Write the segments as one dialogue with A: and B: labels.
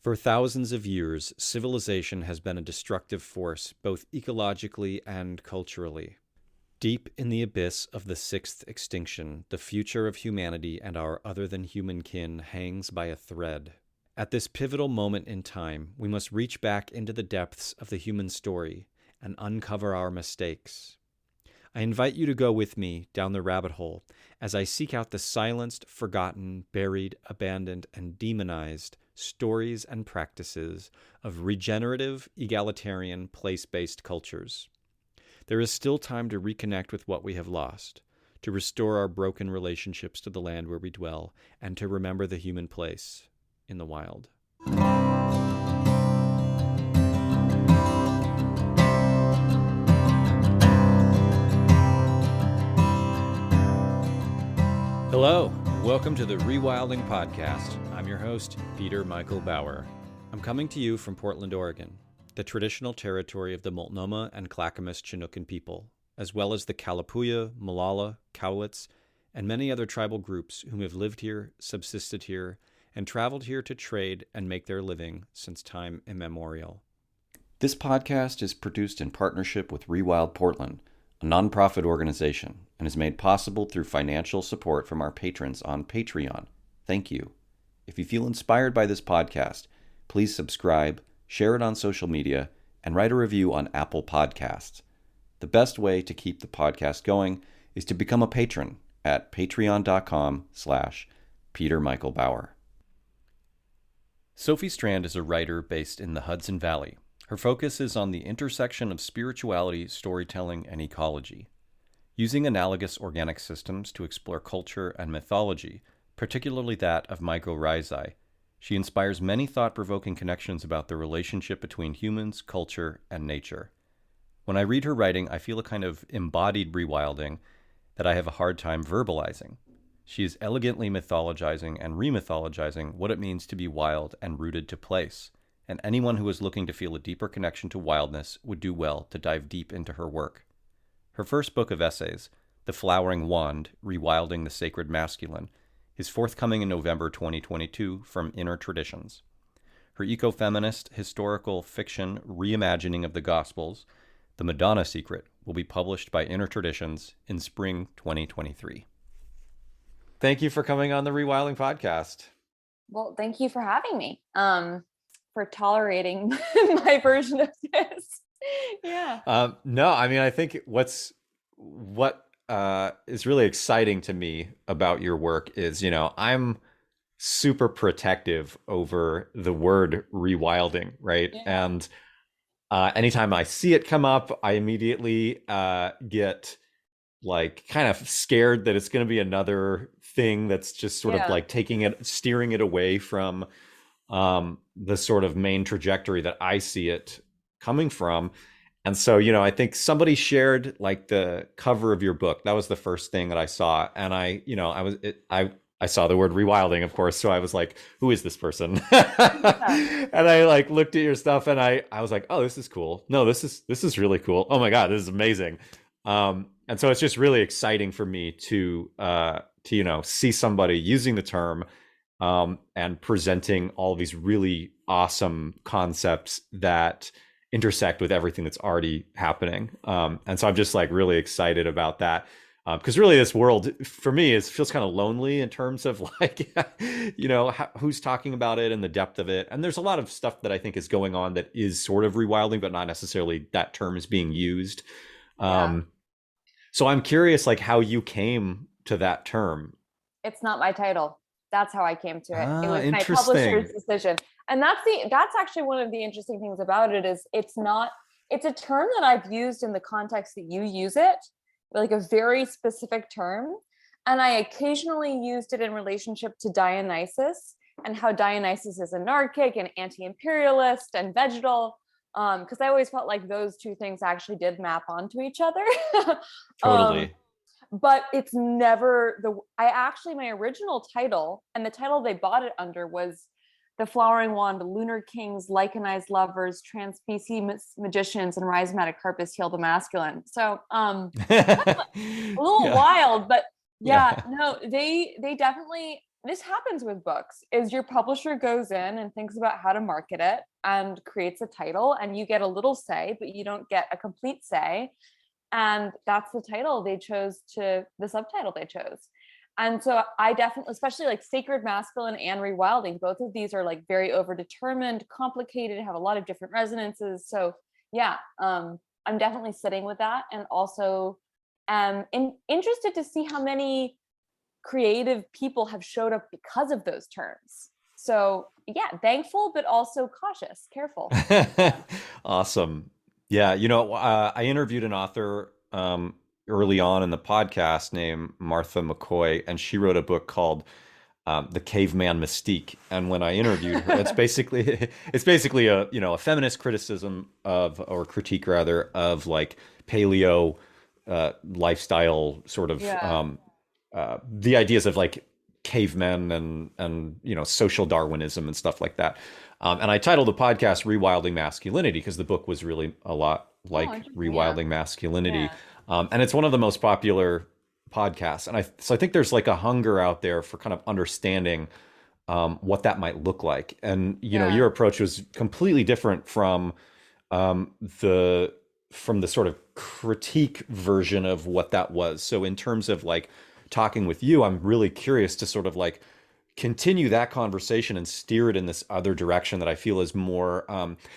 A: For thousands of years, civilization has been a destructive force, both ecologically and culturally. Deep in the abyss of the sixth extinction, the future of humanity and our other-than-human kin hangs by a thread. At this pivotal moment in time, we must reach back into the depths of the human story and uncover our mistakes. I invite you to go with me down the rabbit hole as I seek out the silenced, forgotten, buried, abandoned, and demonized stories and practices of regenerative, egalitarian, place-based cultures. There is still time to reconnect with what we have lost, to restore our broken relationships to the land where we dwell, and to remember the human place in the wild. Hello, welcome to the Rewilding podcast. I'm your host, Peter Michael Bauer. I'm coming to you from Portland, Oregon, the traditional territory of the Multnomah and Clackamas Chinookan people, as well as the Kalapuya, Molalla, Cowlitz, and many other tribal groups whom have lived here, subsisted here, and traveled here to trade and make their living since time immemorial. This podcast is produced in partnership with Rewild Portland, a nonprofit organization, and is made possible through financial support from our patrons on Patreon. Thank you. If you feel inspired by this podcast, please subscribe, share it on social media, and write a review on Apple Podcasts. The best way to keep the podcast going is to become a patron at patreon.com/Peter Michael Bauer. Sophie Strand is a writer based in the Hudson Valley. Her focus is on the intersection of spirituality, storytelling, and ecology. Using analogous organic systems to explore culture and mythology, particularly that of mycorrhizae, she inspires many thought-provoking connections about the relationship between humans, culture, and nature. When I read her writing, I feel a kind of embodied rewilding that I have a hard time verbalizing. She is elegantly mythologizing and remythologizing what it means to be wild and rooted to place, and anyone who is looking to feel a deeper connection to wildness would do well to dive deep into her work. Her first book of essays, The Flowering Wand, Rewilding the Sacred Masculine, is forthcoming in November 2022 from Inner Traditions. Her ecofeminist historical fiction reimagining of the Gospels, The Madonna Secret, will be published by Inner Traditions in spring 2023. Thank you for coming on the Rewilding podcast.
B: Well, thank you for having me, for tolerating my version of this. Yeah.
A: No, I mean, I think what is really exciting to me about your work is, I'm super protective over the word rewilding, right?
B: Yeah.
A: And anytime I see it come up, I immediately get like kind of scared that it's going to be another thing that's just sort of like steering it away from the sort of main trajectory that I see it coming from. And so, I think somebody shared like the cover of your book. That was the first thing that I saw. And I saw the word rewilding, of course. So I was like, who is this person? And I like looked at your stuff and I was like, oh, this is cool. No, this is really cool. Oh my God, this is amazing. And so it's just really exciting for me to see somebody using the term and presenting all these really awesome concepts that intersect with everything that's already happening. And so I'm just like really excited about that. Because really this world for me feels kind of lonely in terms of like, who's talking about it and the depth of it. And there's a lot of stuff that I think is going on that is sort of rewilding, but not necessarily that term is being used. So I'm curious, like how you came to that term.
B: It's not my title. That's how I came to it. It was my
A: Interesting.
B: publisher's decision. And that's actually one of the interesting things about it is it's a term that I've used in the context that you use it, like a very specific term. And I occasionally used it in relationship to Dionysus and how Dionysus is anarchic and anti-imperialist and vegetal. Because I always felt like those two things actually did map onto each other.
A: Totally.
B: But it's never my original title and the title they bought it under was The Flowering Wand, Lunar Kings, Lycanized Lovers, Transspecies Magicians, and Rhizomatic Harpists Heal the Masculine. So a little wild, but no, they definitely this happens with books, is your publisher goes in and thinks about how to market it and creates a title, and you get a little say, but you don't get a complete say. And that's the title they chose, to the subtitle they chose. And so I definitely, especially like Sacred Masculine and Rewilding, both of these are like very overdetermined, complicated, have a lot of different resonances. So yeah, I'm definitely sitting with that, and also interested to see how many creative people have showed up because of those terms. So yeah, thankful, but also cautious, careful.
A: Awesome. Yeah, I interviewed an author early on in the podcast named Martha McCoy, and she wrote a book called The Caveman Mystique. And when I interviewed her, it's basically a feminist criticism of, or critique rather, of like paleo lifestyle sort of
B: Yeah.
A: the ideas of like cavemen and social Darwinism and stuff like that. And I titled the podcast "Rewilding Masculinity" because the book was really a lot
B: Oh,
A: like
B: interesting. Yeah.
A: Rewilding Masculinity,
B: Yeah.
A: and it's one of the most popular podcasts. And I think there's like a hunger out there for kind of understanding what that might look like. And
B: Yeah.
A: your approach was completely different um, the from the sort of critique version of what that was. So in terms of like talking with you, I'm really curious to sort of like continue that conversation and steer it in this other direction that I feel is more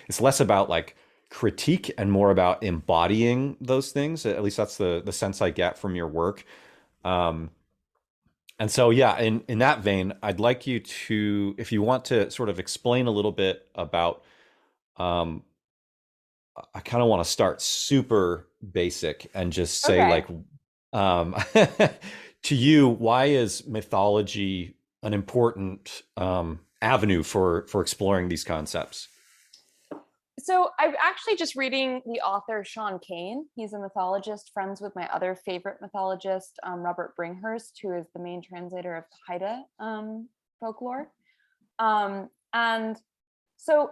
A: it's less about like critique and more about embodying those things. At least that's the sense I get from your work. Um, and so yeah, in that vein, I'd like you to, if you want to sort of explain a little bit about um, I kind of want to start super basic and just say
B: Okay.
A: like um to you, why is mythology an important avenue for exploring these concepts?
B: So I'm actually just reading the author Sean Kane. He's a mythologist, friends with my other favorite mythologist, Robert Bringhurst, who is the main translator of Haida folklore. And so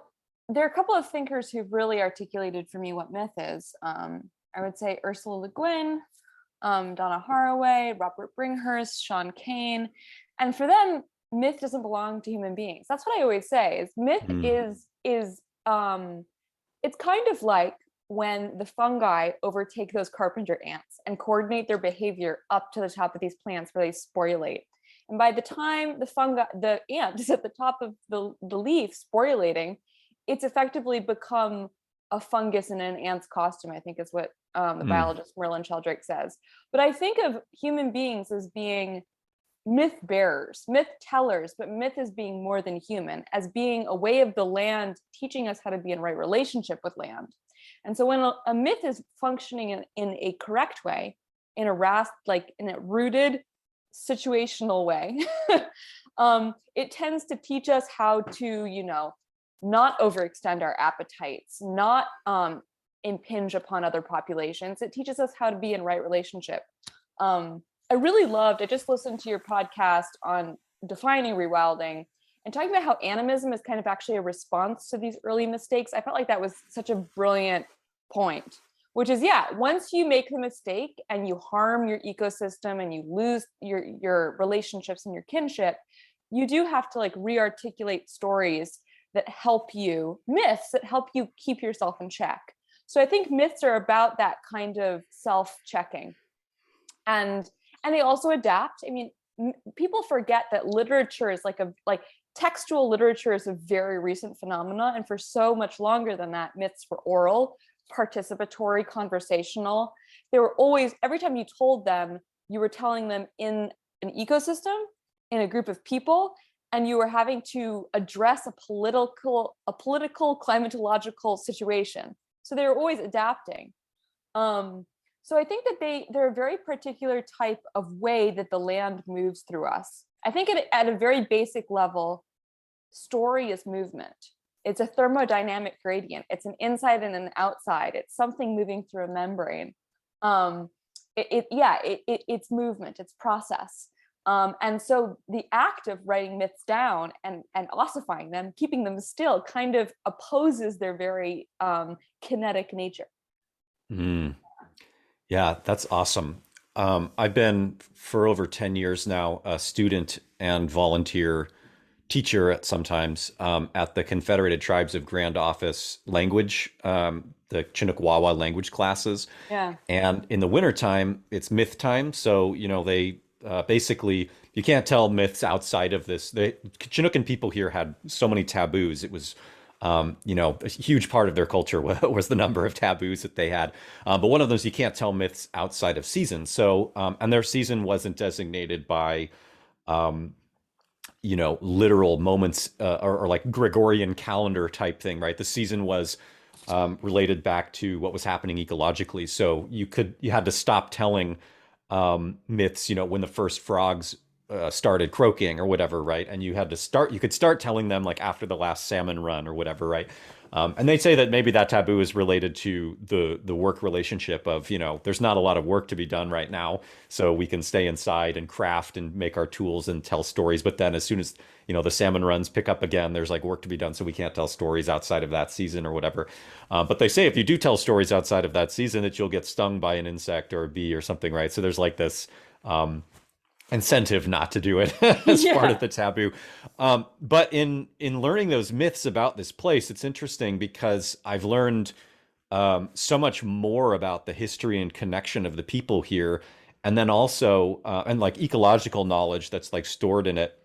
B: there are a couple of thinkers who've really articulated for me what myth is. I would say Ursula Le Guin, Donna Haraway, Robert Bringhurst, Sean Kane. And for them, myth doesn't belong to human beings. That's what I always say, is myth
A: Mm,
B: is it's kind of like when the fungi overtake those carpenter ants and coordinate their behavior up to the top of these plants where they sporulate. And by the time the ant is at the top of the leaf sporulating, it's effectively become a fungus in an ant's costume, I think is what the
A: mm,
B: biologist Merlin Sheldrake says. But I think of human beings as being myth bearers, myth tellers, but myth as being more than human, as being a way of the land teaching us how to be in right relationship with land. And so when a myth is functioning in a correct way, in a like in a rooted situational way, it tends to teach us how to, not overextend our appetites, not impinge upon other populations. It teaches us how to be in right relationship. I just listened to your podcast on defining rewilding and talking about how animism is kind of actually a response to these early mistakes. I felt like that was such a brilliant point, which is, yeah, once you make the mistake and you harm your ecosystem and you lose your relationships and your kinship, you do have to like re-articulate stories that help you, myths that help you keep yourself in check. So I think myths are about that kind of self-checking. And they also adapt. I mean, people forget that literature is like textual literature is a very recent phenomena, and for so much longer than that, myths were oral, participatory, conversational. They were always, every time you told them, you were telling them in an ecosystem, in a group of people, and you were having to address a political climatological situation. So they were always adapting. So I think that they're a very particular type of way that the land moves through us. I think at a very basic level, story is movement. It's a thermodynamic gradient. It's an inside and an outside. It's something moving through a membrane. It's movement. It's process. And so the act of writing myths down and ossifying them, keeping them still, kind of opposes their very kinetic nature.
A: mm. Yeah, that's awesome. I've been for over 10 years now a student and volunteer teacher at sometimes at the Confederated Tribes of Grand Office language, the Chinookwah language classes.
B: Yeah.
A: And in the wintertime, it's myth time. So, they basically, you can't tell myths outside of this. The Chinookan people here had so many taboos. It was, a huge part of their culture was the number of taboos that they had. But one of those, you can't tell myths outside of season. So, and their season wasn't designated by, um, literal moments or like Gregorian calendar type thing, right? The season was related back to what was happening ecologically. So you had to stop telling myths, when the first frogs started croaking or whatever, right? And you could start telling them like after the last salmon run or whatever, right? And they say that maybe that taboo is related to the work relationship of, there's not a lot of work to be done right now, so we can stay inside and craft and make our tools and tell stories. But then as soon as, the salmon runs pick up again, there's like work to be done, so we can't tell stories outside of that season or whatever. But they say if you do tell stories outside of that season, that you'll get stung by an insect or a bee or something, right? So there's like this incentive not to do it as part of the taboo. But in learning those myths about this place, it's interesting because I've learned so much more about the history and connection of the people here, and then also and like ecological knowledge that's like stored in it.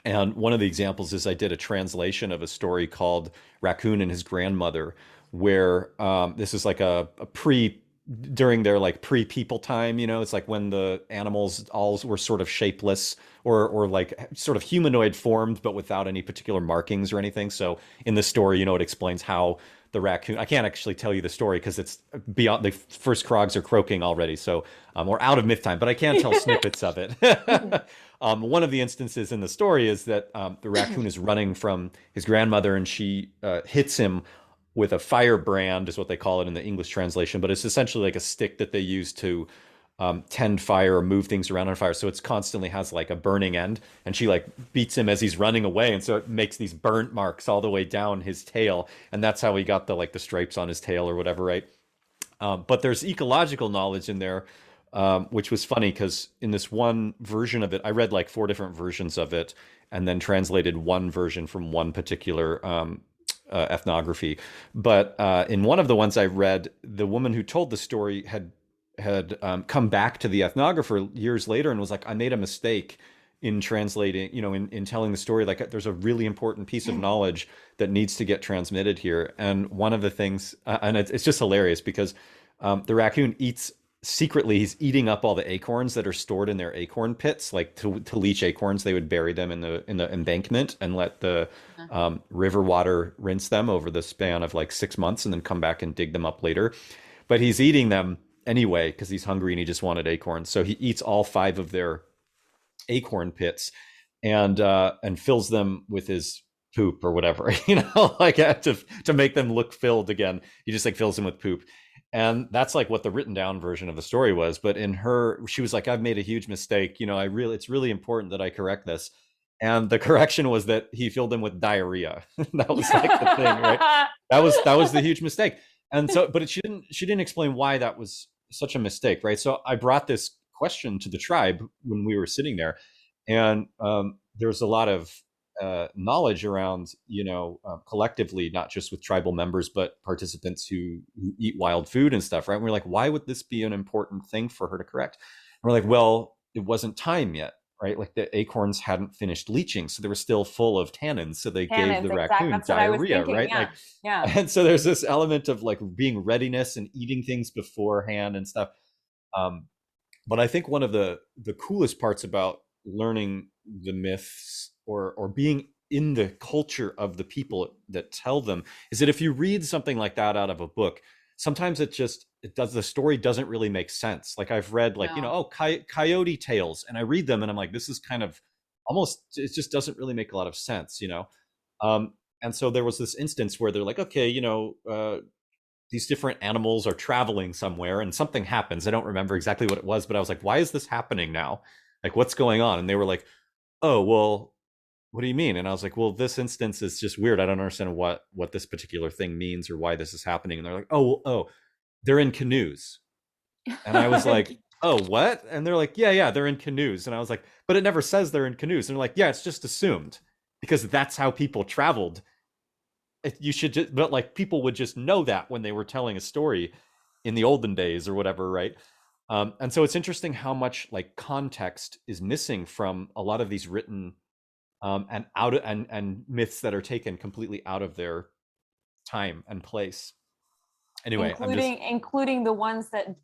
A: And one of the examples is I did a translation of a story called Raccoon and His Grandmother, where this is like a pre during their like pre-people time, it's like when the animals all were sort of shapeless or like sort of humanoid formed, but without any particular markings or anything. So in the story, it explains how the raccoon, I can't actually tell you the story because it's beyond, the first crogs are croaking already. So we're out of myth time, but I can tell snippets of it. One of the instances in the story is that the raccoon is running from his grandmother and she hits him with a firebrand, is what they call it in the English translation, but it's essentially like a stick that they use to tend fire or move things around on fire. So it's constantly has like a burning end, and she like beats him as he's running away, and so it makes these burnt marks all the way down his tail, and that's how he got the stripes on his tail or whatever, right? But there's ecological knowledge in there, which was funny because in this one version of it, I read like 4 different versions of it, and then translated one version from one particular ethnography. But in one of the ones I read, the woman who told the story had come back to the ethnographer years later and was like, I made a mistake in translating, in telling the story. Like there's a really important piece of knowledge that needs to get transmitted here. And one of the things, and it's just hilarious because the raccoon eats secretly, he's eating up all the acorns that are stored in their acorn pits. Like to leach acorns, they would bury them in the embankment and let the river water rinse them over the span of like 6 months and then come back and dig them up later. But he's eating them anyway because he's hungry and he just wanted acorns. So he eats all 5 of their acorn pits and fills them with his poop or whatever, like to make them look filled again. He just like fills them with poop. And that's like what the written down version of the story was. But in her, she was like, I've made a huge mistake. It's really important that I correct this. And the correction was that he filled them with diarrhea. That was like the thing, right? That was the huge mistake. And so, but she didn't explain why that was such a mistake, right? So I brought this question to the tribe when we were sitting there, and there was a lot of knowledge around, collectively, not just with tribal members, but participants who eat wild food and stuff, right? And we're like, why would this be an important thing for her to correct? And we're like, well, it wasn't time yet, right? Like the acorns hadn't finished leaching, so they were still full of tannins. So they gave the raccoon diarrhea, right?
B: Yeah.
A: Like,
B: yeah.
A: and so there's this element of like being readiness and eating things beforehand and stuff. But I think one of the coolest parts about learning the myths or being in the culture of the people that tell them is that if you read something like that out of a book, sometimes the story doesn't really make sense. Like I've read like,
B: No.
A: coyote tales, and I read them and I'm like, this is kind of almost, it just doesn't really make a lot of sense. And so there was this instance where they're like, okay, these different animals are traveling somewhere and something happens. I don't remember exactly what it was, but I was like, why is this happening now? Like, what's going on? And they were like, oh, well, what do you mean? And I was like, well, this instance is just weird. I don't understand what this particular thing means or why this is happening. And they're like, oh, they're in canoes. And I was like, oh, what? And they're like, yeah, they're in canoes. And I was like, but it never says they're in canoes. And they're like, yeah, it's just assumed because that's how people traveled. You should just, but like people would just know that when they were telling a story in the olden days or whatever, right? And so it's interesting how much like context is missing from a lot of these written and out of, and myths that are taken completely out of their time and place. Anyway, I'm just
B: including the ones that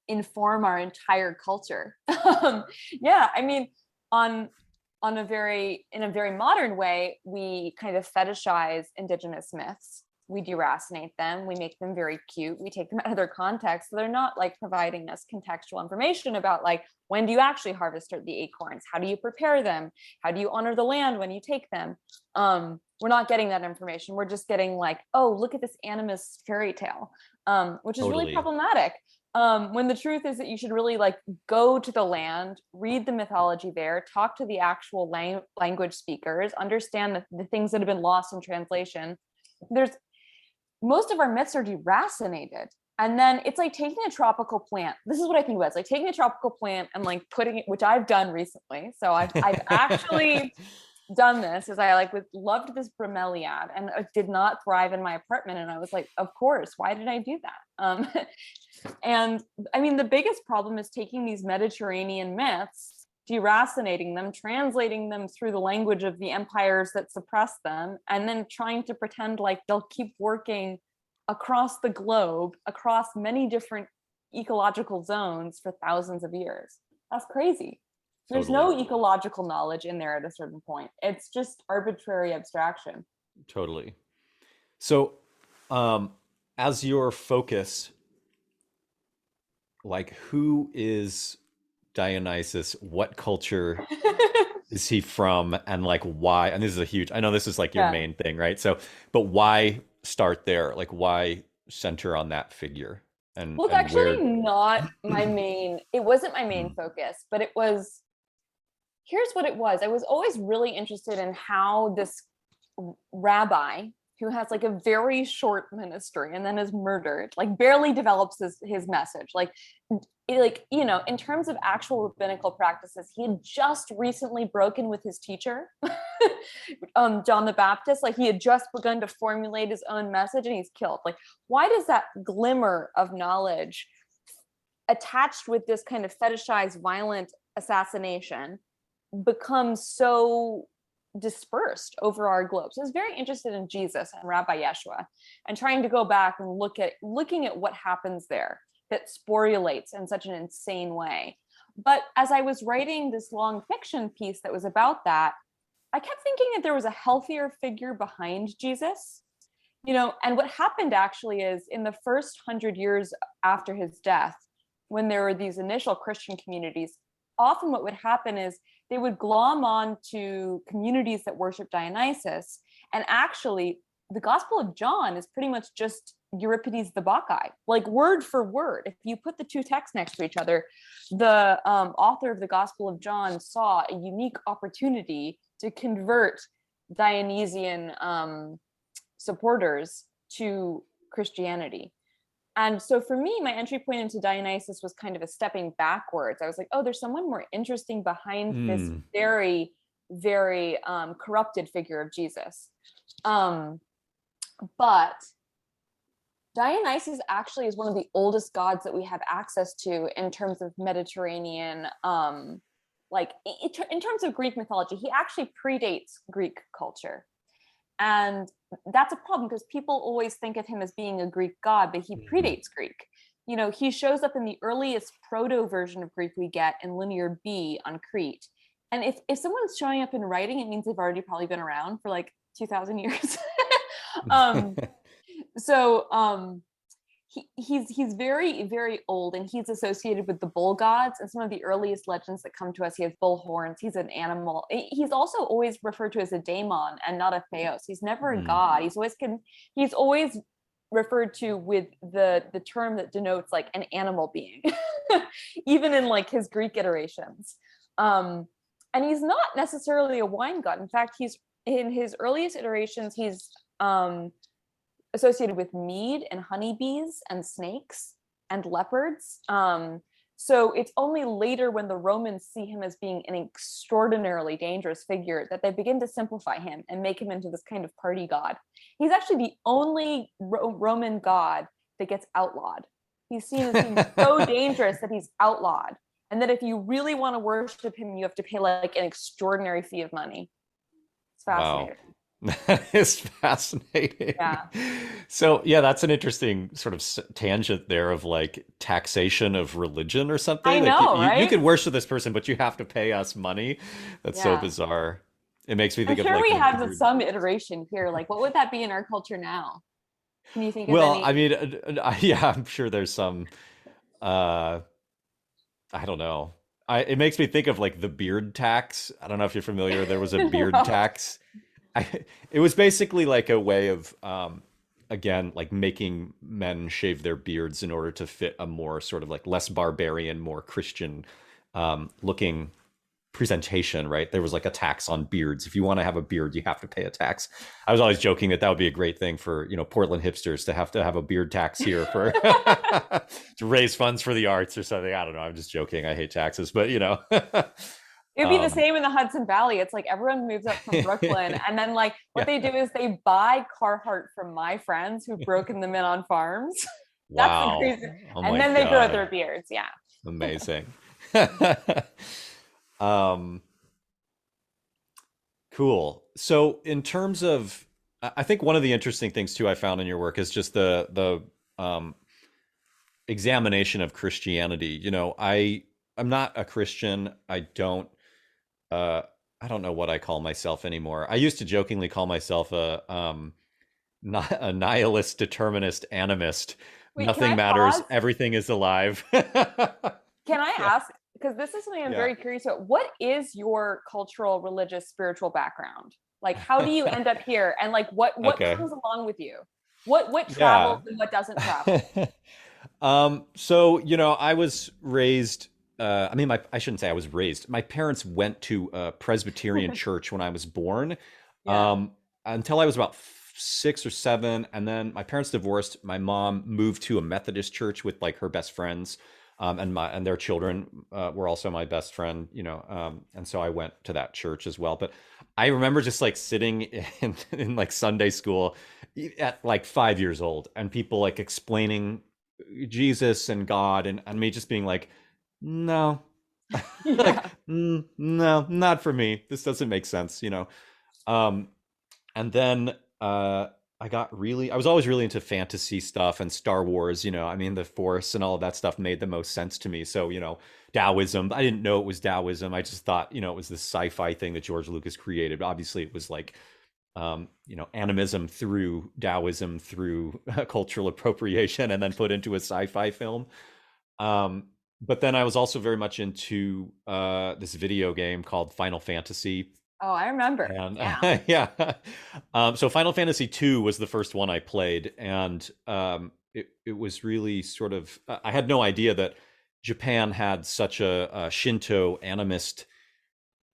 B: inform our entire culture. Yeah, I mean, on in a very modern way, we kind of fetishize indigenous myths. We deracinate them, we make them very cute, we take them out of their context. So they're not like providing us contextual information about like, when do you actually harvest the acorns, how do you prepare them, how do you honor the land when you take them. We're not getting that information. We're just getting like, oh, look at this animist fairy tale, which is really
A: totally
B: problematic. When the truth is that you should really like go to the land, read the mythology there, talk to the actual language speakers, understand the things that have been lost in translation. There's most of our myths are deracinated. And then it's like taking a tropical plant. This is what I think about. It's like taking a tropical plant and like putting it, which I've done recently. So I've actually done this, is I like loved this bromeliad and it did not thrive in my apartment. And I was like, of course, why did I do that? And I mean, the biggest problem is taking these Mediterranean myths, deracinating them, translating them through the language of the empires that suppress them, and then trying to pretend like they'll keep working across the globe, across many different ecological zones for thousands of years. That's crazy. There's
A: totally,
B: no ecological knowledge in there at a certain point. It's just arbitrary abstraction.
A: totally. So, as your focus, like who is Dionysus? What culture is he from? And like why? And this is a huge, I know this is like your
B: Yeah.
A: main thing, right? So, but why start there? Like why center on that figure?
B: Well, it's
A: And
B: actually
A: where
B: not my main, it wasn't my main
A: Hmm.
B: focus, but it was, here's what it was. I was always really interested in how this rabbi who has like a very short ministry and then is murdered, like barely develops his message. Like, you know, in terms of actual rabbinical practices, he had just recently broken with his teacher, John the Baptist. Like he had just begun to formulate his own message and he's killed. Like, why does that glimmer of knowledge attached with this kind of fetishized violent assassination become so dispersed over our globe? So I was very interested in Jesus and Rabbi Yeshua and trying to go back and looking at what happens there that sporulates in such an insane way. But as I was writing this long fiction piece that was about that, I kept thinking that there was a healthier figure behind Jesus. You know, and what happened actually is in the first 100 years after his death, when there were these initial Christian communities, often what would happen is they would glom on to communities that worship Dionysus. And actually, the Gospel of John is pretty much just Euripides the Bacchae, like word for word. If you put the two texts next to each other, the author of the Gospel of John saw a unique opportunity to convert Dionysian supporters to Christianity. And so for me, my entry point into Dionysus was kind of a stepping backwards. I was like, oh, there's someone more interesting behind this
A: Hmm.
B: very, very corrupted figure of Jesus. But Dionysus actually is one of the oldest gods that we have access to in terms of Mediterranean, like in terms of Greek mythology. He actually predates Greek culture. And that's a problem because people always think of him as being a Greek god, but he
A: Hmm.
B: predates Greek. You know, he shows up in the earliest proto version of Greek we get in Linear B on Crete. And if someone's showing up in writing, it means they've already probably been around for like 2,000 years. um, so he's very, very old, and he's associated with the bull gods. And some of the earliest legends that come to us, he has bull horns, he's an animal. He's also always referred to as a daemon and not a theos. He's never a
A: Hmm.
B: god. He's always referred to with the term that denotes like an animal being, even in like his Greek iterations. And he's not necessarily a wine god. In fact, he's in his earliest iterations, he's associated with mead and honeybees and snakes and leopards. So it's only later when the Romans see him as being an extraordinarily dangerous figure that they begin to simplify him and make him into this kind of party god. He's actually the only Roman god that gets outlawed. He's seen as being so dangerous that he's outlawed. And that if you really want to worship him, you have to pay like an extraordinary fee of money. It's
A: Wow.
B: fascinating.
A: That is fascinating.
B: Yeah.
A: So, yeah, that's an interesting sort of tangent there of like taxation of religion or
B: I
A: something. Like
B: know,
A: you
B: right?
A: could worship this person, but you have to pay us money. That's so
B: Yeah.
A: bizarre. It makes me
B: I'm
A: think of
B: sure
A: like
B: we
A: the
B: have
A: weird.
B: some iteration here. Like, what would that be in our culture now? Can you think of
A: Well, I
B: any?
A: mean, yeah, I'm sure there's some. Uh, I don't know. It makes me think of like the beard tax. I don't know if you're familiar. There was a beard
B: No.
A: tax. I, it was basically like a way of, again, like making men shave their beards in order to fit a more sort of like less barbarian, more Christian, looking presentation, right? There was like a tax on beards. If you want to have a beard, you have to pay a tax. I was always joking that that would be a great thing for, Portland hipsters to have a beard tax here for to raise funds for the arts or something. I don't know. I'm just joking. I hate taxes, but
B: It would be the
A: um,
B: same in the Hudson Valley. It's like everyone moves up from Brooklyn, and then like what
A: yeah.
B: they do is they buy Carhartt from my friends who've broken them in on farms. That's the
A: Wow.
B: crazy.
A: Oh
B: And
A: my
B: then they grow
A: God.
B: their beards. Yeah.
A: Amazing. um, cool. So in terms of, I think one of the interesting things too I found in your work is just the examination of Christianity. I'm not a Christian. Uh I don't know what I call myself anymore. I used to jokingly call myself a nihilist determinist animist.
B: Wait, can
A: Nothing
B: I
A: matters.
B: pause?
A: Everything is alive.
B: Can I
A: Yeah.
B: ask? Because this is something I'm
A: Yeah.
B: very curious about. What is your cultural, religious, spiritual background? Like, how do you end up here? And like, what
A: Okay.
B: comes along with you? What travels
A: Yeah.
B: and what doesn't travel?
A: So, I was raised, I mean, I shouldn't say I was raised. My parents went to a Presbyterian church when I was born,
B: Yeah.
A: until I was about 6 or 7. And then my parents divorced. My mom moved to a Methodist church with like her best friends. And their children were also my best friend, and so I went to that church as well. But I remember just like sitting in like Sunday school at like 5 years old, and people like explaining Jesus and God, and me just being like, no, like,
B: Yeah.
A: no, not for me. This doesn't make sense. Um, and then I was always really into fantasy stuff and Star Wars. I mean, the Force and all of that stuff made the most sense to me. So, Taoism, I didn't know it was Taoism. I just thought, it was this sci-fi thing that George Lucas created. But obviously, it was like, animism through Taoism through cultural appropriation and then put into a sci-fi film. But then I was also very much into this video game called Final Fantasy.
B: Oh, I remember.
A: And
B: Yeah.
A: yeah. So Final Fantasy 2 was the first one I played. And it was really sort of, I had no idea that Japan had such a Shinto animist,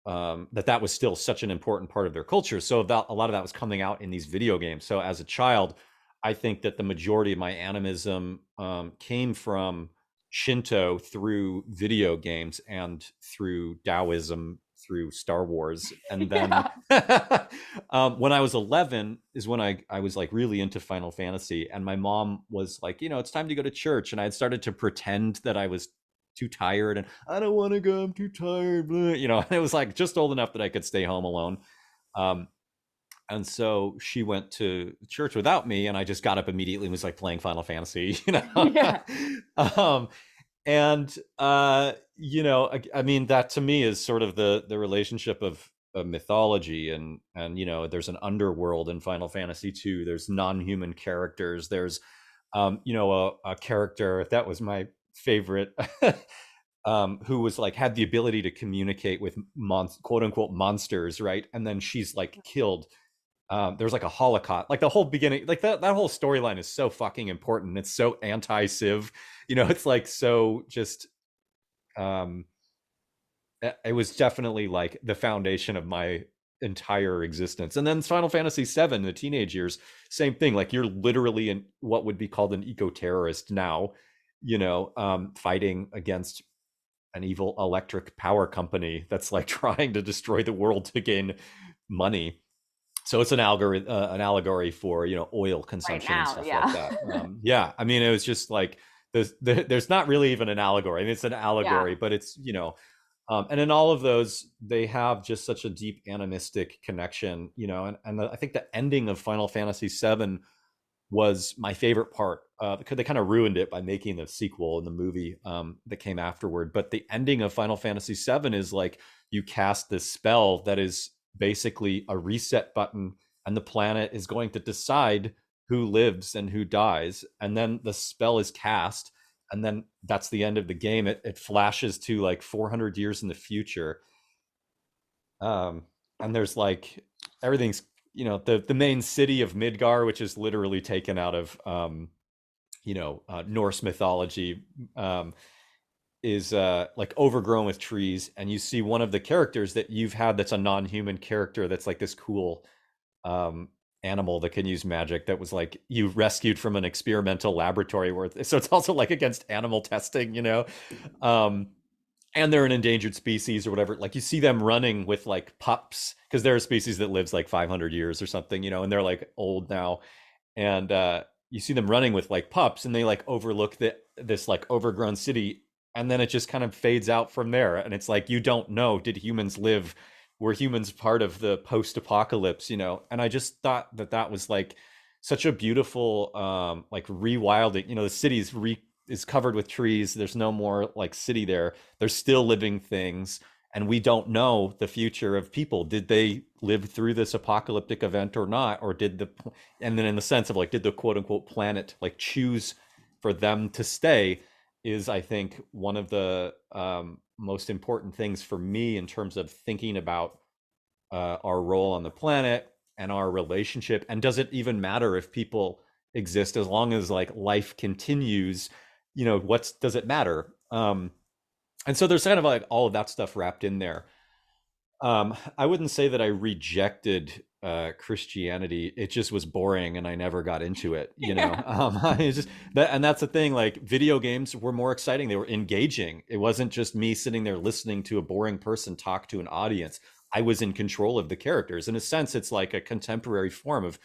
A: that was still such an important part of their culture. So a lot of that was coming out in these video games. So as a child, I think that the majority of my animism came from Shinto through video games and through Taoism through Star Wars. And then
B: Yeah.
A: when I was 11 is when I was like really into Final Fantasy. And my mom was like, it's time to go to church. And I had started to pretend that I was too tired and I don't want to go, I'm too tired. And it was like just old enough that I could stay home alone. Um, and so she went to church without me, and I just got up immediately and was like playing Final Fantasy,
B: Yeah.
A: um, and I mean, that to me is sort of the relationship of mythology, and there's an underworld in Final Fantasy 2. There's non-human characters. There's a character that was my favorite, who was like had the ability to communicate with quote unquote monsters, right? And then she's like killed. There's like a holocaust, like the whole beginning, like that whole storyline is so fucking important. It's so anti-civ, it's like so just um it was definitely like the foundation of my entire existence. And then Final Fantasy 7, the teenage years, same thing. Like you're literally in what would be called an eco-terrorist now, fighting against an evil electric power company that's like trying to destroy the world to gain money. So it's an allegory for, oil
B: Right
A: consumption and
B: now,
A: stuff like
B: yeah.
A: that. Yeah, I mean, it was just like there's not really even an allegory. I mean, it's an
B: Yeah.
A: allegory, but it's, and in all of those, they have just such a deep animistic connection, I think the ending of Final Fantasy VII was my favorite part, because they kind of ruined it by making the sequel in the movie that came afterward. But the ending of Final Fantasy VII is like you cast this spell that is basically a reset button, and the planet is going to decide who lives and who dies. And then the spell is cast, and then that's the end of the game. It flashes to like 400 years in the future. um and there's like everything's, the main city of Midgar, which is literally taken out of Norse mythology, um is like overgrown with trees, and you see one of the characters that you've had that's a non-human character that's like this cool um animal that can use magic, that was like you rescued from an experimental laboratory, where so it's also like against animal testing, um and they're an endangered species or whatever. Like you see them running with like pups, because they're a species that lives like 500 years or something, and they're like old now. And you see them running with like pups, and they like overlook this like overgrown city, and then it just kind of fades out from there. And it's like, you don't know, did humans live, were humans part of the post-apocalypse, and I just thought that that was like such a beautiful like rewilding. The city's is covered with trees, there's no more like city there, there's still living things, and we don't know the future of people. Did they live through this apocalyptic event or not? Or and then in the sense of like, did the quote unquote planet like choose for them to stay, is I think one of the most important things for me in terms of thinking about our role on the planet and our relationship. And does it even matter if people exist, as long as like life continues? What's does it matter? And so there's kind of like all of that stuff wrapped in there. I wouldn't say that I rejected Christianity. It just was boring, and I never got into it.
B: Yeah.
A: It's just that, and that's the thing. Like video games were more exciting; they were engaging. It wasn't just me sitting there listening to a boring person talk to an audience. I was in control of the characters. In a sense, it's like a contemporary form of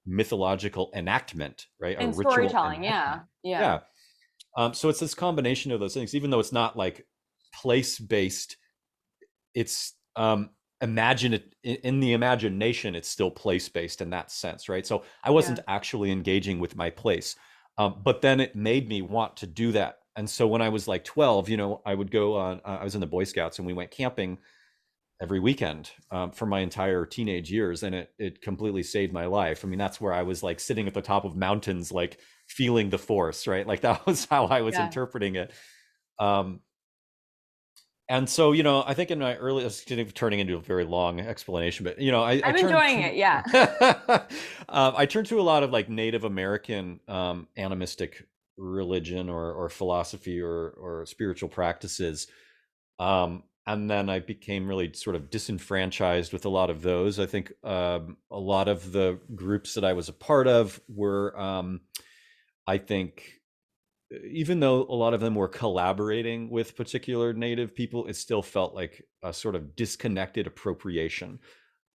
A: mythological enactment, right? A
B: And
A: ritual
B: storytelling, yeah.
A: enactment.
B: Yeah.
A: Yeah. So it's this combination of those things, even though it's not like place based. It's imagine it in the imagination, it's still place based in that sense, right? So I wasn't
B: Yeah.
A: actually engaging with my place, but then it made me want to do that. And so when I was like 12, I would go on. I was in the Boy Scouts, and we went camping every weekend for my entire teenage years, and it completely saved my life. I mean, that's where I was like sitting at the top of mountains, like feeling the force, right? Like that was how I was
B: Yeah.
A: interpreting it. Um, and so, I think in my early, it's turning into a very long explanation, but I
B: I'm
A: turned
B: enjoying
A: to,
B: it, yeah.
A: I turned to a lot of like Native American animistic religion or philosophy or spiritual practices. And then I became really sort of disenfranchised with a lot of those. I think a lot of the groups that I was a part of were, I think, even though a lot of them were collaborating with particular native people, it still felt like a sort of disconnected appropriation.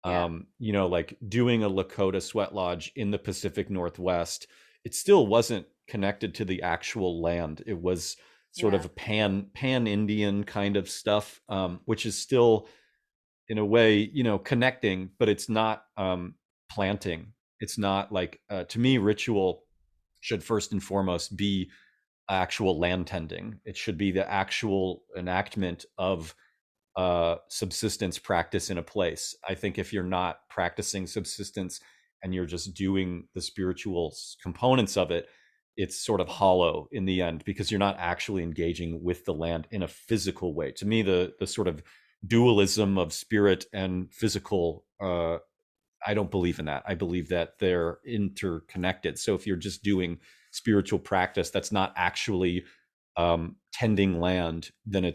B: Yeah.
A: Like doing a Lakota sweat lodge in the Pacific Northwest, it still wasn't connected to the actual land. It was sort of
B: Yeah.
A: a pan Indian kind of stuff, which is still in a way, connecting, but it's not planting. It's not like, to me, ritual should first and foremost be actual land tending. It should be the actual enactment of subsistence practice in a place. I think if you're not practicing subsistence and you're just doing the spiritual components of it, it's sort of hollow in the end, because you're not actually engaging with the land in a physical way. To me, the sort of dualism of spirit and physical, I don't believe in that. I believe that they're interconnected. So if you're just doing spiritual practice that's not actually tending land, then um,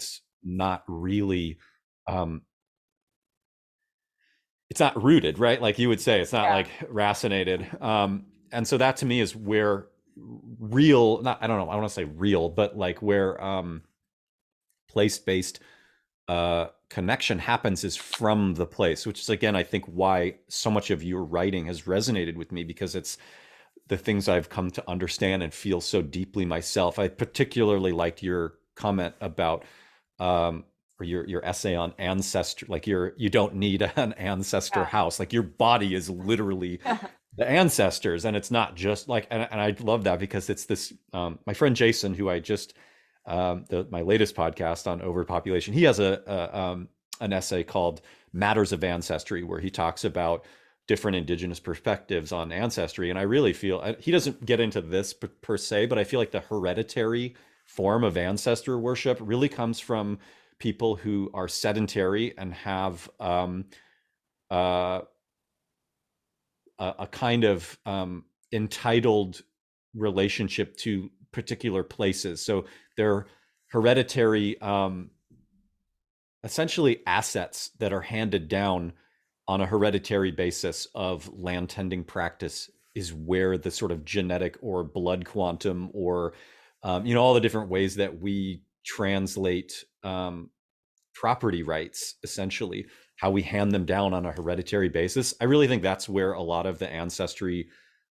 A: it's not rooted, right? Like you would say, it's not
B: Yeah.
A: like racinated. And so that to me is where real, not, I don't know, I want to say real, but like where place-based connection happens is from the place, which is, again, I think why so much of your writing has resonated with me, because it's the things I've come to understand and feel so deeply myself. I particularly liked your comment about or your essay on ancestor, like you don't need an ancestor house, like your body is literally the ancestors, and it's not just like, and I love that, because it's this my friend Jason, who I just my latest podcast on overpopulation, he has an essay called Matters of Ancestry, where he talks about different indigenous perspectives on ancestry. And I really feel, he doesn't get into this per se, but I feel like the hereditary form of ancestor worship really comes from people who are sedentary and have a kind of entitled relationship to particular places. So they're hereditary, essentially assets that are handed down on a hereditary basis of land tending practice, is where the sort of genetic or blood quantum, or all the different ways that we translate property rights, essentially how we hand them down on a hereditary basis. I really think that's where a lot of the ancestry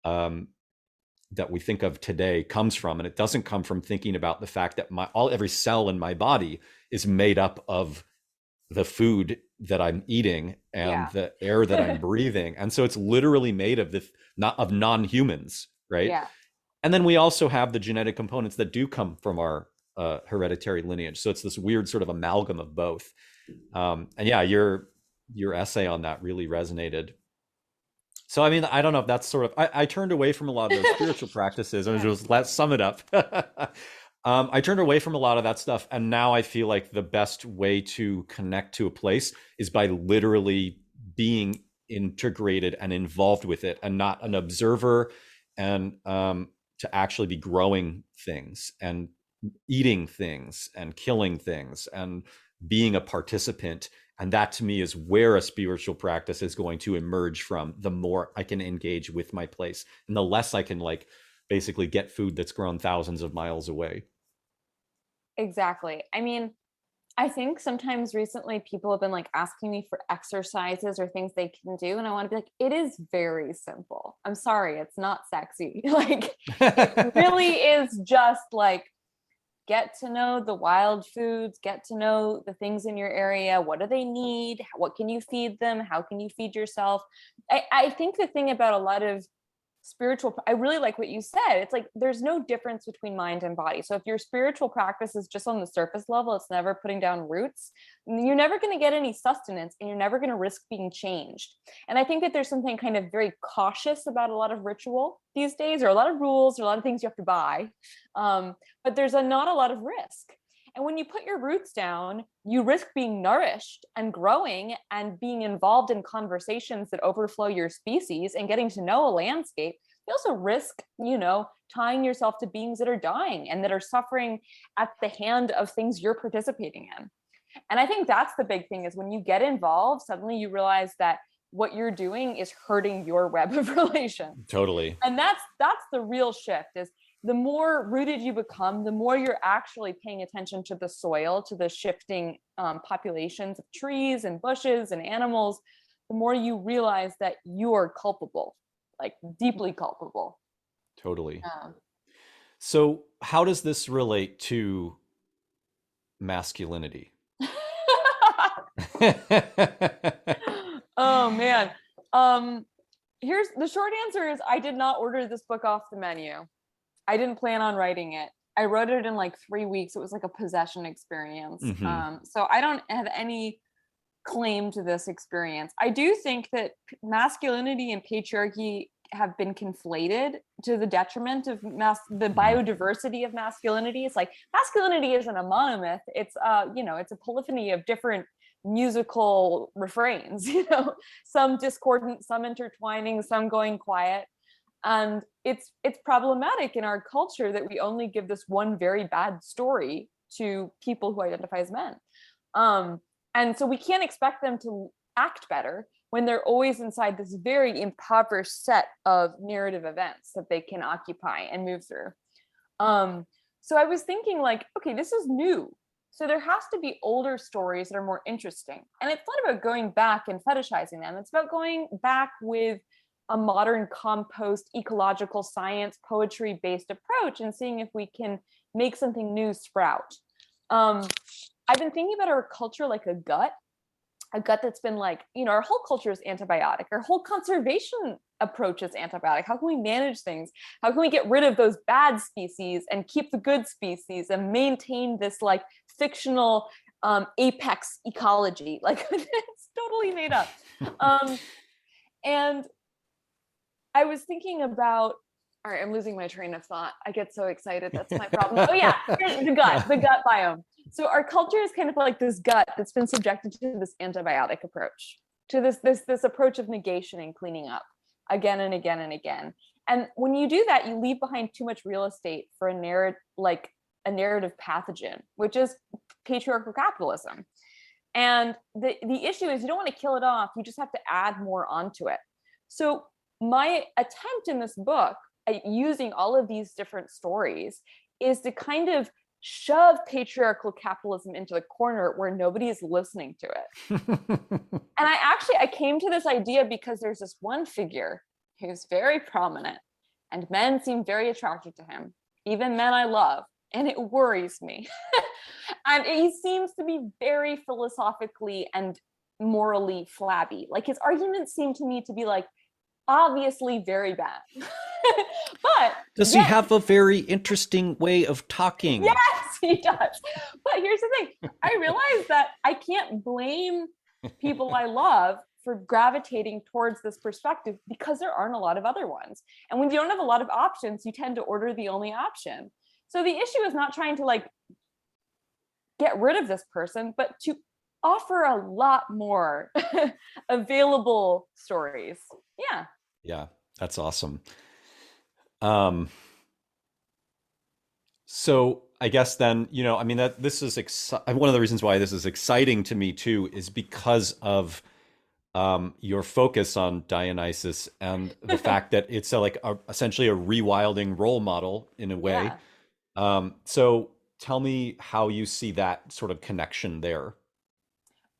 A: that we think of today comes from. And it doesn't come from thinking about the fact that every cell in my body is made up of the food that I'm eating and the air that I'm breathing. And so it's literally made of of non-humans, right?
B: Yeah.
A: And then we also have the genetic components that do come from our hereditary lineage. So it's this weird sort of amalgam of both. And yeah, your essay on that really resonated. So, I mean, I don't know if that's sort of, I turned away from a lot of those spiritual practices, and just let's sum it up. I turned away from a lot of that stuff. And now I feel like the best way to connect to a place is by literally being integrated and involved with it, and not an observer, and to actually be growing things and eating things and killing things and being a participant. And that, to me, is where a spiritual practice is going to emerge from. The more I can engage with my place, and the less I can basically get food that's grown thousands of miles away.
B: Exactly. I mean, I think sometimes recently people have been asking me for exercises or things they can do. And I want to be like, it is very simple. I'm sorry, it's not sexy. It really is just get to know the wild foods, get to know the things in your area. What do they need? What can you feed them? How can you feed yourself? I think the thing about a lot of spiritual, I really like what you said. It's there's no difference between mind and body. So if your spiritual practice is just on the surface level, it's never putting down roots, you're never going to get any sustenance, and you're never going to risk being changed. And I think that there's something kind of very cautious about a lot of ritual these days, or a lot of rules, or a lot of things you have to buy. But there's not a lot of risk. And when you put your roots down, you risk being nourished and growing and being involved in conversations that overflow your species and getting to know a landscape. You also risk, tying yourself to beings that are dying and that are suffering at the hand of things you're participating in. And I think that's the big thing, is when you get involved, suddenly you realize that what you're doing is hurting your web of relations.
A: Totally.
B: And that's the real shift, is the more rooted you become, the more you're actually paying attention to the soil, to the shifting populations of trees and bushes and animals, the more you realize that you're culpable, deeply culpable.
A: Totally. So how does this relate to masculinity?
B: Oh man. Here's the short answer: is I did not order this book off the menu. I didn't plan on writing it. I wrote it in 3 weeks. It was a possession experience.
A: Mm-hmm.
B: So I don't have any claim to this experience. I do think that masculinity and patriarchy have been conflated to the detriment of the biodiversity of masculinity. It's masculinity isn't a monomyth. It's it's a polyphony of different musical refrains, some discordant, some intertwining, some going quiet. And it's problematic in our culture that we only give this one very bad story to people who identify as men. And so we can't expect them to act better when they're always inside this very impoverished set of narrative events that they can occupy and move through. So I was thinking okay, this is new. So there has to be older stories that are more interesting. And it's not about going back and fetishizing them. It's about going back with a modern compost, ecological science, poetry-based approach and seeing if we can make something new sprout. I've been thinking about our culture like a gut that's been like, our whole culture is antibiotic. Our whole conservation approach is antibiotic. How can we manage things? How can we get rid of those bad species and keep the good species and maintain this like fictional apex ecology? Like it's totally made up. And I was thinking about, all right, I'm losing my train of thought. I get so excited. That's my problem. Oh yeah, the gut biome. So our culture is kind of like this gut that's been subjected to this antibiotic approach, to this approach of negation and cleaning up again and again and again. And when you do that, you leave behind too much real estate for a narrative pathogen, which is patriarchal capitalism. And the issue is you don't want to kill it off. You just have to add more onto it. So my attempt in this book at using all of these different stories is to kind of shove patriarchal capitalism into the corner where nobody is listening to it. And I came to this idea because there's this one figure who's very prominent and men seem very attracted to him, even men I love, and it worries me. And he seems to be very philosophically and morally flabby. Like his arguments seem to me to be like obviously very bad. But
A: does he have a very interesting way of talking?
B: Yes, he does. But here's the thing. I realize that I can't blame people I love for gravitating towards this perspective because there aren't a lot of other ones. And when you don't have a lot of options, you tend to order the only option. So the issue is not trying to like get rid of this person, but to offer a lot more available stories. Yeah.
A: Yeah, that's awesome. So I guess then, I mean, that this is one of the reasons why this is exciting to me too, is because of your focus on Dionysus and the fact that it's essentially a rewilding role model in a way. Yeah. So tell me how you see that sort of connection there.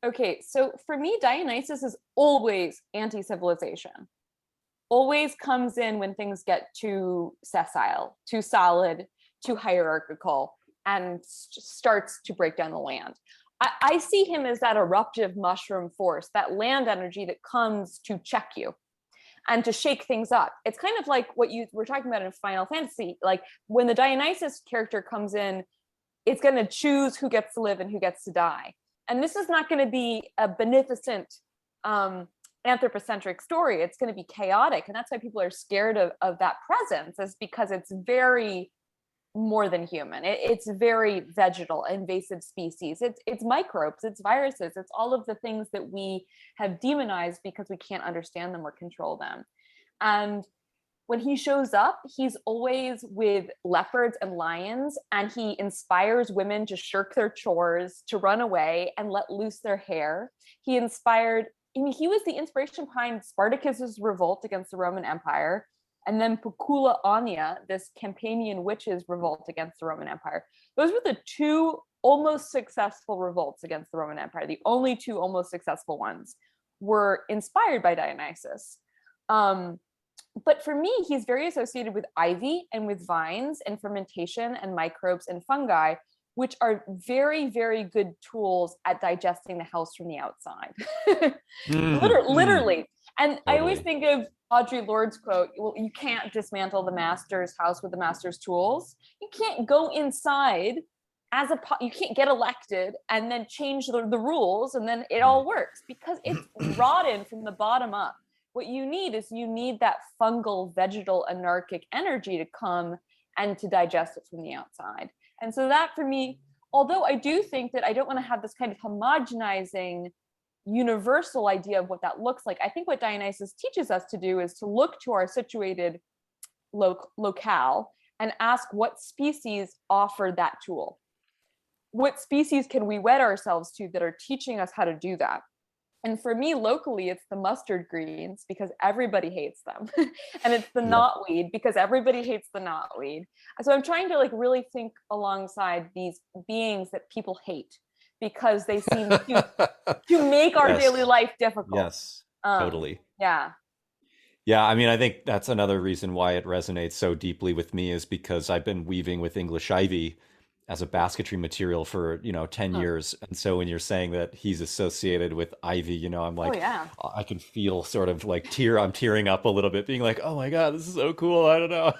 B: Okay, so for me, Dionysus is always anti-civilization. Always comes in when things get too sessile, too solid, too hierarchical, and starts to break down the land. I see him as that eruptive mushroom force, that land energy that comes to check you and to shake things up. It's kind of like what you were talking about in Final Fantasy. Like when the Dionysus character comes in, it's going to choose who gets to live and who gets to die. And this is not going to be a beneficent anthropocentric story. It's going to be chaotic. And that's why people are scared of that presence, is because it's very more than human. It's very vegetal, invasive species. It's microbes, it's viruses, it's all of the things that we have demonized because we can't understand them or control them. And when he shows up, he's always with leopards and lions, and he inspires women to shirk their chores, to run away and let loose their hair. He was the inspiration behind Spartacus's revolt against the Roman Empire, and then Pacula Ania, this Campanian witches' revolt against the Roman Empire. Those were the two almost successful revolts against the Roman Empire. The only two almost successful ones were inspired by Dionysus. But for me, he's very associated with ivy and with vines and fermentation and microbes and fungi, which are very, very good tools at digesting the house from the outside. Literally. And totally. I always think of Audre Lorde's quote, well, you can't dismantle the master's house with the master's tools. You can't go inside you can't get elected and then change the rules and then it all works, because it's rotten from the bottom up. What you need that fungal, vegetal, anarchic energy to come and to digest it from the outside. And so that for me, although I do think that I don't want to have this kind of homogenizing universal idea of what that looks like, I think what Dionysus teaches us to do is to look to our situated locale and ask what species offer that tool. What species can we wed ourselves to that are teaching us how to do that? And for me, locally, it's the mustard greens because everybody hates them. And it's the
A: Yeah.
B: knotweed because everybody hates the knotweed. So I'm trying to like really think alongside these beings that people hate because they seem to make our daily
A: Yes.
B: life difficult.
A: Yes.
B: Um,
A: Totally.
B: yeah.
A: Yeah, I mean, I think that's another reason why it resonates so deeply with me is because I've been weaving with English ivy as a basketry material for, 10
B: Huh.
A: years. And so when you're saying that he's associated with ivy, I'm
B: Oh
A: like,
B: yeah.
A: I can feel sort of like I'm tearing up a little bit, being like, oh my God, this is so cool. I don't know.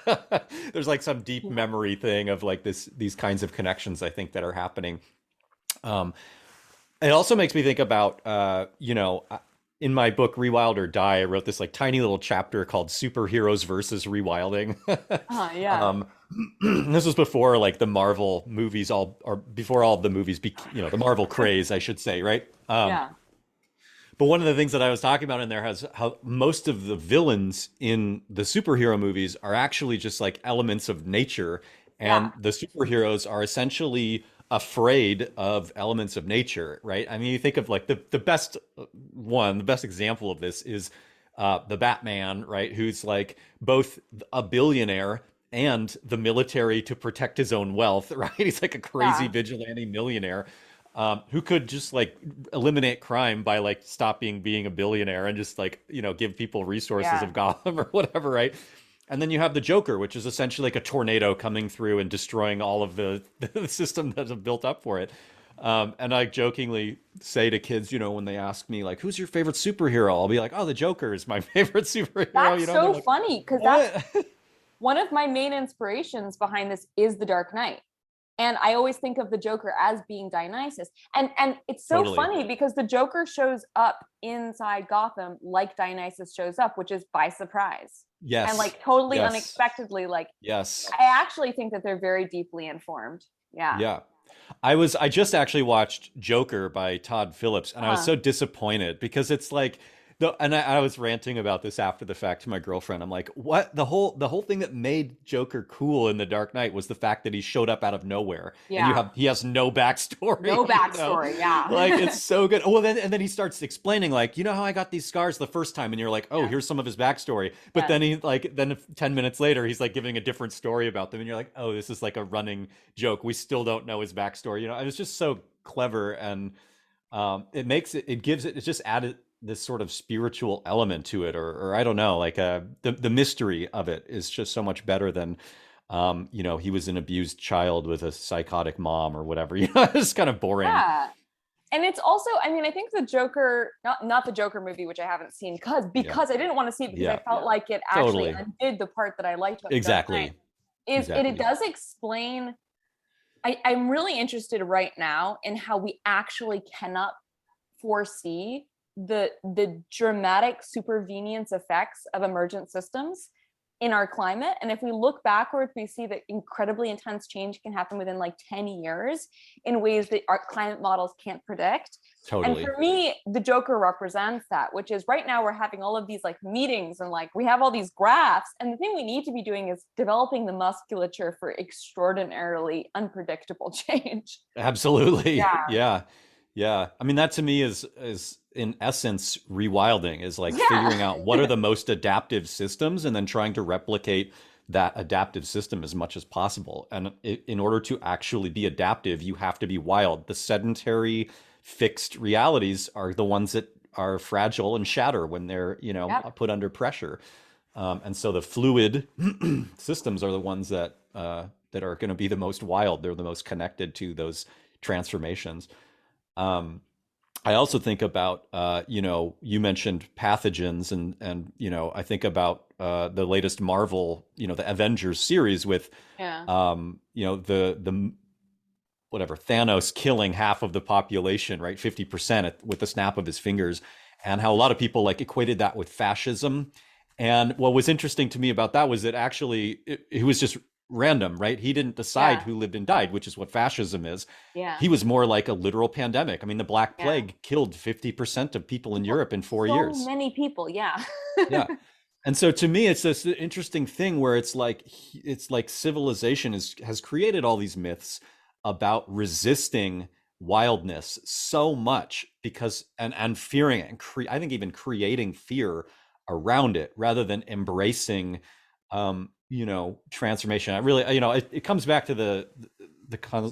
A: There's like some deep
B: Yeah.
A: memory thing of like these kinds of connections I think that are happening. Um, it also makes me think about, in my book Rewild or Die, I wrote this like tiny little chapter called Superheroes versus Rewilding.
B: Yeah.
A: um, this was before like the Marvel movies, or before all of the movies, the Marvel craze, I should say, right?
B: Yeah.
A: But one of the things that I was talking about in there has how most of the villains in the superhero movies are actually just like elements of nature,
B: Yeah.
A: and the superheroes are essentially afraid of elements of nature, right? I mean, you think of like the best example of this is the Batman, right? Who's like both a billionaire and the military to protect his own wealth, right? He's like a crazy
B: Yeah.
A: vigilante millionaire who could just like eliminate crime by like stopping being a billionaire and just like give people resources
B: Yeah.
A: of Gotham or whatever, right? And then you have the Joker, which is essentially like a tornado coming through and destroying all of the system that's built up for it. And I jokingly say to kids, when they ask me like, "Who's your favorite superhero?" I'll be like, "Oh, the Joker is my favorite superhero."
B: That's
A: And they're
B: so
A: like,
B: funny because that's
A: "What?"
B: one of my main inspirations behind this is the Dark Knight. And I always think of the Joker as being Dionysus. And it's so
A: Totally.
B: funny because the Joker shows up inside Gotham like Dionysus shows up, which is by surprise. And
A: Yes.
B: like totally
A: Yes.
B: unexpectedly, like
A: Yes.
B: I actually think that they're very deeply informed. Yeah.
A: Yeah. I just actually watched Joker by Todd Phillips, and I was
B: Uh-huh.
A: so disappointed because it's like I was ranting about this after the fact to my girlfriend. I'm like, what the whole thing that made Joker cool in The Dark Knight was the fact that he showed up out of nowhere and
B: Yeah.
A: he has no backstory,
B: No backstory.
A: Like
B: Yeah.
A: it's so good. Well, then he starts explaining like, how I got these scars the first time, and you're like, oh,
B: Yes.
A: here's some of his backstory. But
B: Yes.
A: then 10 minutes later, he's like giving a different story about them, and you're like, oh, this is like a running joke. We still don't know his backstory. It was just so clever, and it just added this sort of spiritual element to it, or I don't know, like the mystery of it is just so much better than he was an abused child with a psychotic mom or whatever. It's kind of boring.
B: Yeah. And it's also, I mean, I think the Joker, not the Joker movie, which I haven't seen
A: Yeah,
B: because I didn't want to see it because I
A: yeah,
B: felt like it actually
A: totally,
B: undid the part that I liked about the Dark Knight.
A: exactly,
B: It
A: exactly.
B: does explain. I'm really interested right now in how we actually cannot foresee the dramatic supervenience effects of emergent systems in our climate. And if we look backwards, we see that incredibly intense change can happen within like 10 years in ways that our climate models can't predict. And
A: Totally.
B: for me, the Joker represents that, which is right now we're having all of these like meetings and like we have all these graphs. And the thing we need to be doing is developing the musculature for extraordinarily unpredictable change.
A: Absolutely.
B: Yeah.
A: Yeah. Yeah. I mean, that to me is in essence rewilding, is like
B: Yeah.
A: figuring out what are the most adaptive systems and then trying to replicate that adaptive system as much as possible. And in order to actually be adaptive, you have to be wild. The sedentary fixed realities are the ones that are fragile and shatter when they're,
B: Yep.
A: put under pressure. And so the fluid systems are the ones that are going to be the most wild. They're the most connected to those transformations. Um, I also think about, you mentioned pathogens, and I think about the latest Marvel, the Avengers series with,
B: Yeah.
A: the whatever, Thanos killing half of the population, right, 50% with the snap of his fingers, and how a lot of people like equated that with fascism. And what was interesting to me about that was that actually it was just random, right? He didn't decide
B: Yeah.
A: who lived and died, which is what fascism is.
B: Yeah.
A: He was more like a literal pandemic. I mean, the Black
B: Yeah.
A: Plague killed 50% of people in
B: People,
A: Europe in 4 years.
B: so many people. Yeah.
A: Yeah. And so to me, it's this interesting thing where it's like civilization has created all these myths about resisting wildness so much because and fearing it and I think even creating fear around it rather than embracing transformation. I really, it comes back to the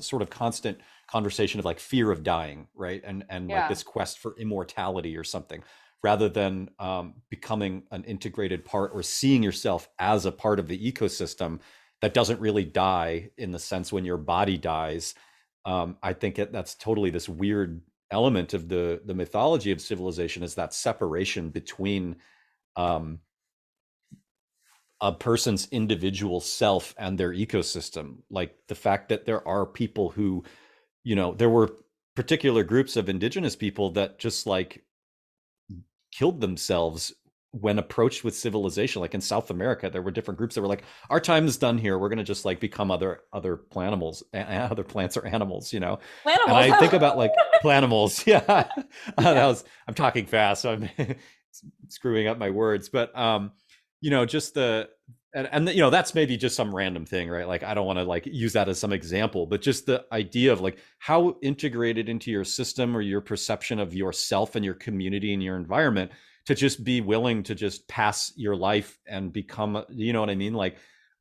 A: sort of constant conversation of like fear of dying, right? And like
B: Yeah.
A: this quest for immortality or something, rather than becoming an integrated part or seeing yourself as a part of the ecosystem that doesn't really die in the sense when your body dies. I think that's totally this weird element of the mythology of civilization, is that separation between um, a person's individual self and their ecosystem. Like the fact that there are people who, there were particular groups of indigenous people that just like killed themselves when approached with civilization. Like in South America, there were different groups that were like, our time is done here, we're going to just like become other plantimals, other plants or animals, and
B: Planimals.
A: I think about like plantimals. Yeah.
B: Yeah.
A: I'm talking fast, so I'm screwing up my words, but just and that's maybe just some random thing, right? Like I don't want to like use that as some example, but just the idea of like how integrated into your system or your perception of yourself and your community and your environment to just be willing to just pass your life and become, you know what I mean? Like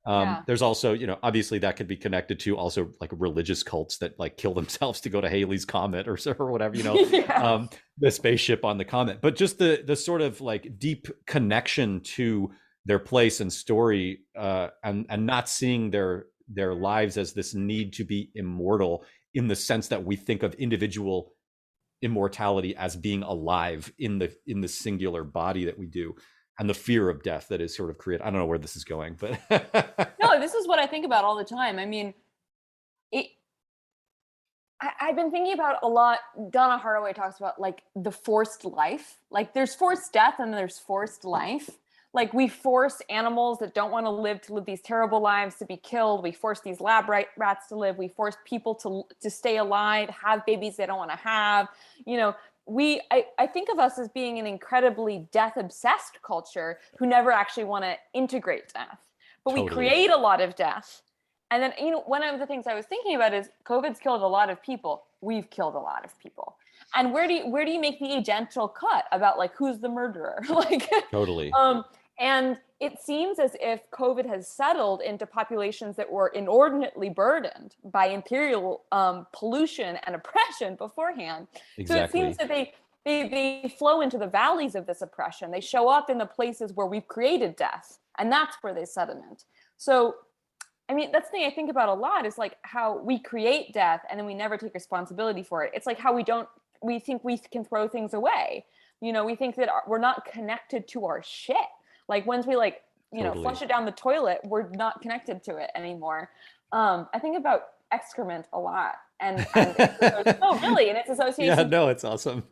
B: Yeah.
A: there's also, obviously that could be connected to also like religious cults that like kill themselves to go to Halley's Comet or whatever,
B: Yeah.
A: the spaceship on the comet. But just the sort of like deep connection to their place and story, and not seeing their lives as this need to be immortal in the sense that we think of individual immortality as being alive in the singular body that we do, and the fear of death that is sort of created. I don't know where this is going, but
B: No, this is what I think about all the time. I mean, it, I've been thinking about a lot. Donna Haraway talks about like the forced life. Like there's forced death and there's forced life. Like we force animals that don't want to live these terrible lives to be killed. We force these lab rats to live. We force people to stay alive, have babies they don't want to have. You know, I think of us as being an incredibly death obsessed culture who never actually want to integrate death. But we
A: totally.
B: create a lot of death. And then, one of the things I was thinking about is COVID's killed a lot of people. We've killed a lot of people. And where do you make the agential cut about like who's the murderer? Like,
A: Totally.
B: and it seems as if COVID has settled into populations that were inordinately burdened by imperial pollution and oppression beforehand. So it seems
A: Exactly.
B: that they flow into the valleys of this oppression. They show up in the places where we've created death, and that's where they sediment. So I mean, that's the thing I think about a lot is like how we create death and then we never take responsibility for it. It's like how we think we can throw things away. We think that we're not connected to our shit. Like once we like,
A: Totally.
B: flush it down the toilet, we're not connected to it anymore. I think about excrement a lot. And oh, really? And its
A: Yeah,
B: association.
A: no, it's awesome.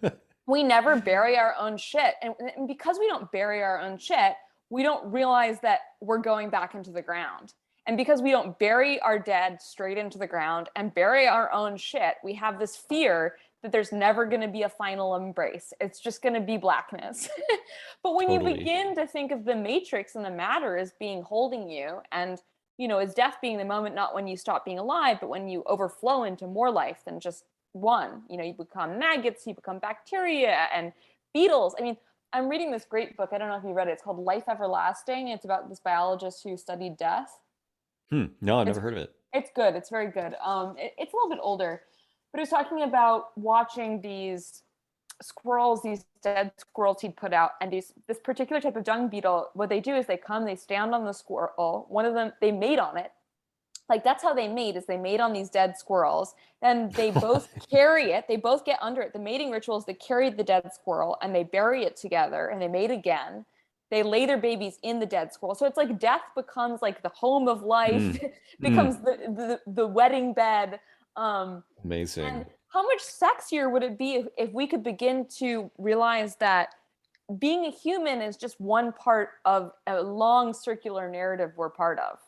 B: We never bury our own shit. And because we don't bury our own shit, we don't realize that we're going back into the ground. And because we don't bury our dead straight into the ground and bury our own shit, we have this fear that there's never going to be a final embrace. It's just going to be blackness. But when you
A: Totally.
B: begin to think of the matrix and the matter as being holding you, and as death being the moment not when you stop being alive, but when you overflow into more life than just one. You become maggots, you become bacteria and beetles. I mean, I'm reading this great book. I don't know if you read it. It's called Life Everlasting. It's about this biologist who studied death.
A: No, I've
B: It's
A: never heard of it.
B: it's good. It's very good. It's a little bit older, but it was talking about watching these squirrels, these dead squirrels he'd put out, and this particular type of dung beetle. What they do is they stand on the squirrel. One of them, they mate on it. Like that's how they mate, is they mate on these dead squirrels. Then they both carry it. They both get under it. The mating ritual is they carry the dead squirrel and they bury it together and they mate again. They lay their babies in the dead squirrel. So it's like death becomes like the home of life,
A: Mm,
B: becomes
A: mm,
B: the wedding bed. And
A: amazing.
B: how much sexier would it be if we could begin to realize that being a human is just one part of a long circular narrative we're part of.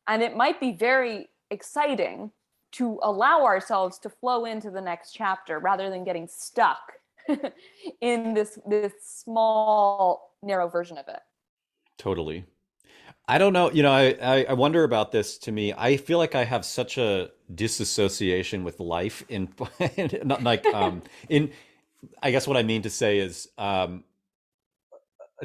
B: And it might be very exciting to allow ourselves to flow into the next chapter rather than getting stuck in this small, narrow version of it.
A: Totally. I don't know. I wonder about this. To me, I feel like I have such a disassociation with life in not like in I guess what I mean to say is a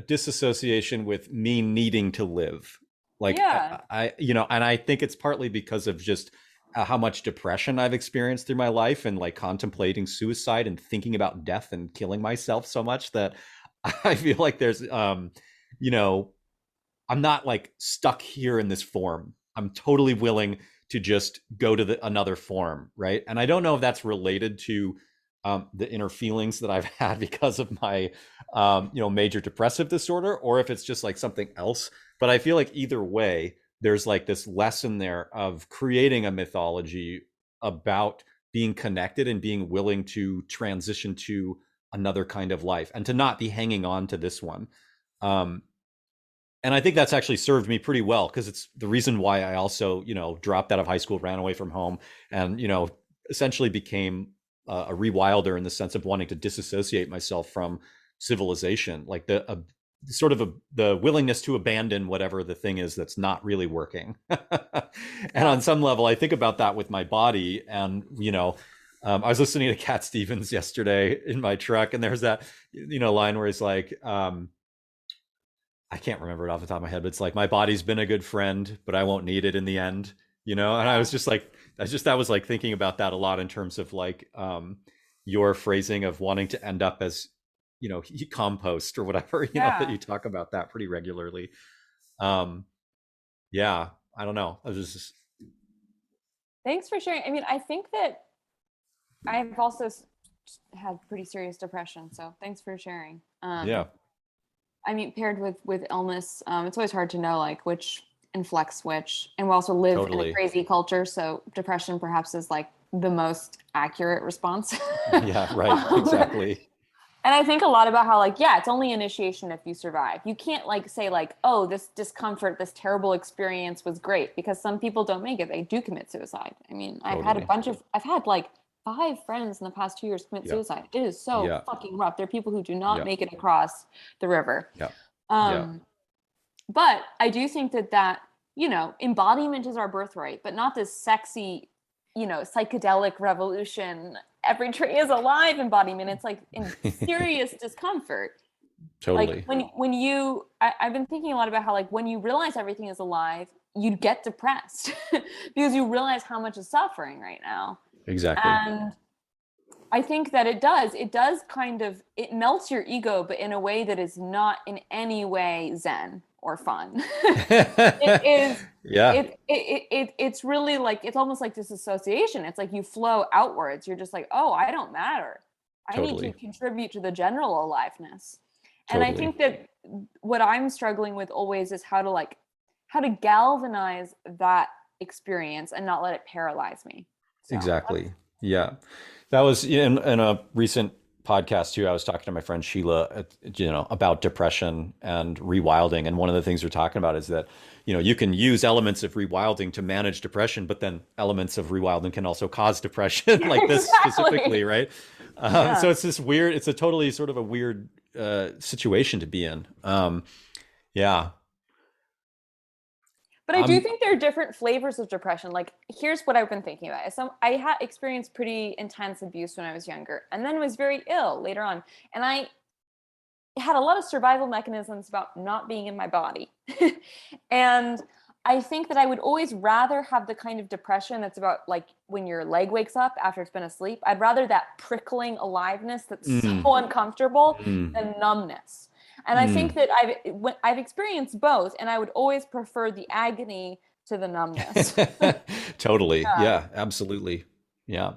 A: disassociation with me needing to live. Like
B: Yeah.
A: and I think it's partly because of just how much depression I've experienced through my life and like contemplating suicide and thinking about death and killing myself so much that I feel like there's you know, I'm not like stuck here in this form. I'm totally willing to just go to another form, right? And I don't know if that's related to the inner feelings that I've had because of my, major depressive disorder, or if it's just like something else. But I feel like either way, there's like this lesson there of creating a mythology about being connected and being willing to transition to another kind of life and to not be hanging on to this one. Um, and I think that's actually served me pretty well because it's the reason why I also, dropped out of high school, ran away from home, and essentially became a rewilder in the sense of wanting to disassociate myself from civilization, like the willingness to abandon whatever the thing is that's not really working. And on some level, I think about that with my body, and I was listening to Cat Stevens yesterday in my truck, and there's that line where he's like. I can't remember it off the top of my head, but it's like, my body's been a good friend, but I won't need it in the end, And I was just like, that was like thinking about that a lot in terms of like your phrasing of wanting to end up as, compost or whatever, that you talk about that pretty regularly. Yeah, I don't know. I was just.
B: Thanks for sharing. I mean, I think that I've also had pretty serious depression, so thanks for sharing.
A: Yeah.
B: I mean, paired with illness, it's always hard to know like which inflects which, and we also live in a crazy culture, so depression perhaps is like the most accurate response.
A: Yeah, right, exactly.
B: And I think a lot about how like, yeah, it's only initiation if you survive. You can't like say like, oh, this discomfort, this terrible experience was great, because some people don't make it. They do commit suicide. I mean, I've had like 5 friends in the past 2 years commit suicide. It is so fucking rough. There are people who do not make it across the river. But I do think that, embodiment is our birthright, but not this sexy, psychedelic revolution. Every tree is alive embodiment. It's like in serious discomfort.
A: Totally.
B: Like I've been thinking a lot about how like when you realize everything is alive, you get depressed because you realize how much is suffering right now.
A: Exactly.
B: And I think that it does kind of, it melts your ego, but in a way that is not in any way zen or fun. It is. Yeah. It's really like, it's almost like disassociation. It's like you flow outwards. You're just like, oh, I don't matter. I need to contribute to the general aliveness. And I think that what I'm struggling with always is how to galvanize that experience and not let it paralyze me.
A: So exactly. Yeah. That was in a recent podcast too. I was talking to my friend Sheila, about depression and rewilding. And one of the things we're talking about is that, you can use elements of rewilding to manage depression, but then elements of rewilding can also cause depression, like this specifically, right? So it's this weird, it's a totally sort of a weird situation to be in. Yeah.
B: But I do think there are different flavors of depression. Like, here's what I've been thinking about. I had experienced pretty intense abuse when I was younger, and then was very ill later on. And I had a lot of survival mechanisms about not being in my body. And I think that I would always rather have the kind of depression that's about like when your leg wakes up after it's been asleep. I'd rather that prickling aliveness that's so uncomfortable than numbness. And I think that I've experienced both, and I would always prefer the agony to the numbness.
A: Totally. Yeah, absolutely. Yeah.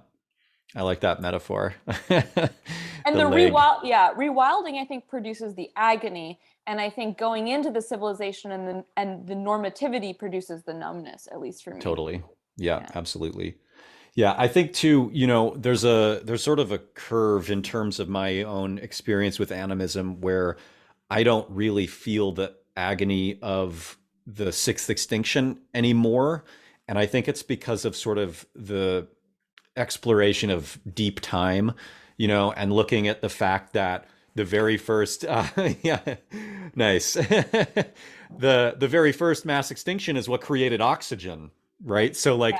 A: I like that metaphor.
B: And rewilding, I think, produces the agony. And I think going into the civilization and the normativity produces the numbness, at least for me.
A: Totally. Yeah, absolutely. Yeah, I think too, there's sort of a curve in terms of my own experience with animism where I don't really feel the agony of the sixth extinction anymore. And I think it's because of sort of the exploration of deep time, and looking at the fact that the very first, nice. The very first mass extinction is what created oxygen, right? So like,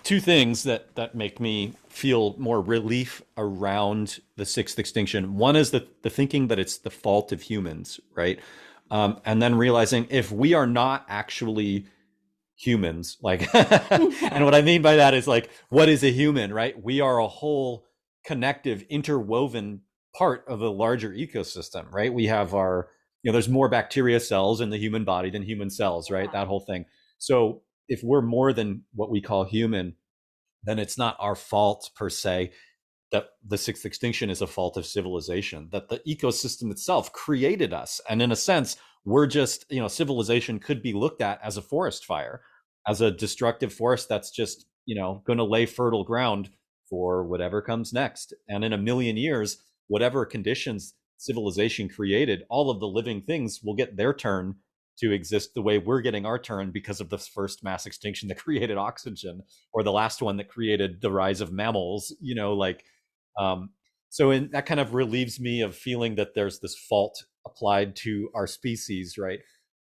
A: Two things that make me feel more relief around the sixth extinction. One is the thinking that it's the fault of humans, right? And then realizing if we are not actually humans, like, and what I mean by that is like, what is a human, right? We are a whole connective, interwoven part of a larger ecosystem, right? We have our, there's more bacteria cells in the human body than human cells, right? That whole thing. So if we're more than what we call human, then it's not our fault per se that the sixth extinction is a fault of civilization, that the ecosystem itself created us. And in a sense, we're just, civilization could be looked at as a forest fire, as a destructive force that's just, going to lay fertile ground for whatever comes next. And in a million years, whatever conditions civilization created, all of the living things will get their turn to exist the way we're getting our turn because of the first mass extinction that created oxygen, or the last one that created the rise of mammals, um, that kind of relieves me of feeling that there's this fault applied to our species, right?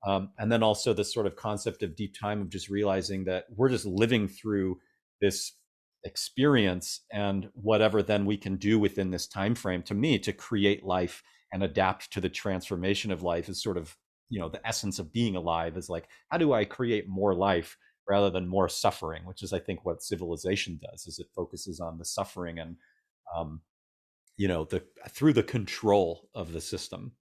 A: And then also this sort of concept of deep time, of just realizing that we're just living through this experience, and whatever then we can do within this time frame, to me, to create life and adapt to the transformation of life, is sort of, the essence of being alive, is like, how do I create more life rather than more suffering, which is, I think, what civilization does, is it focuses on the suffering and um, through the control of the system.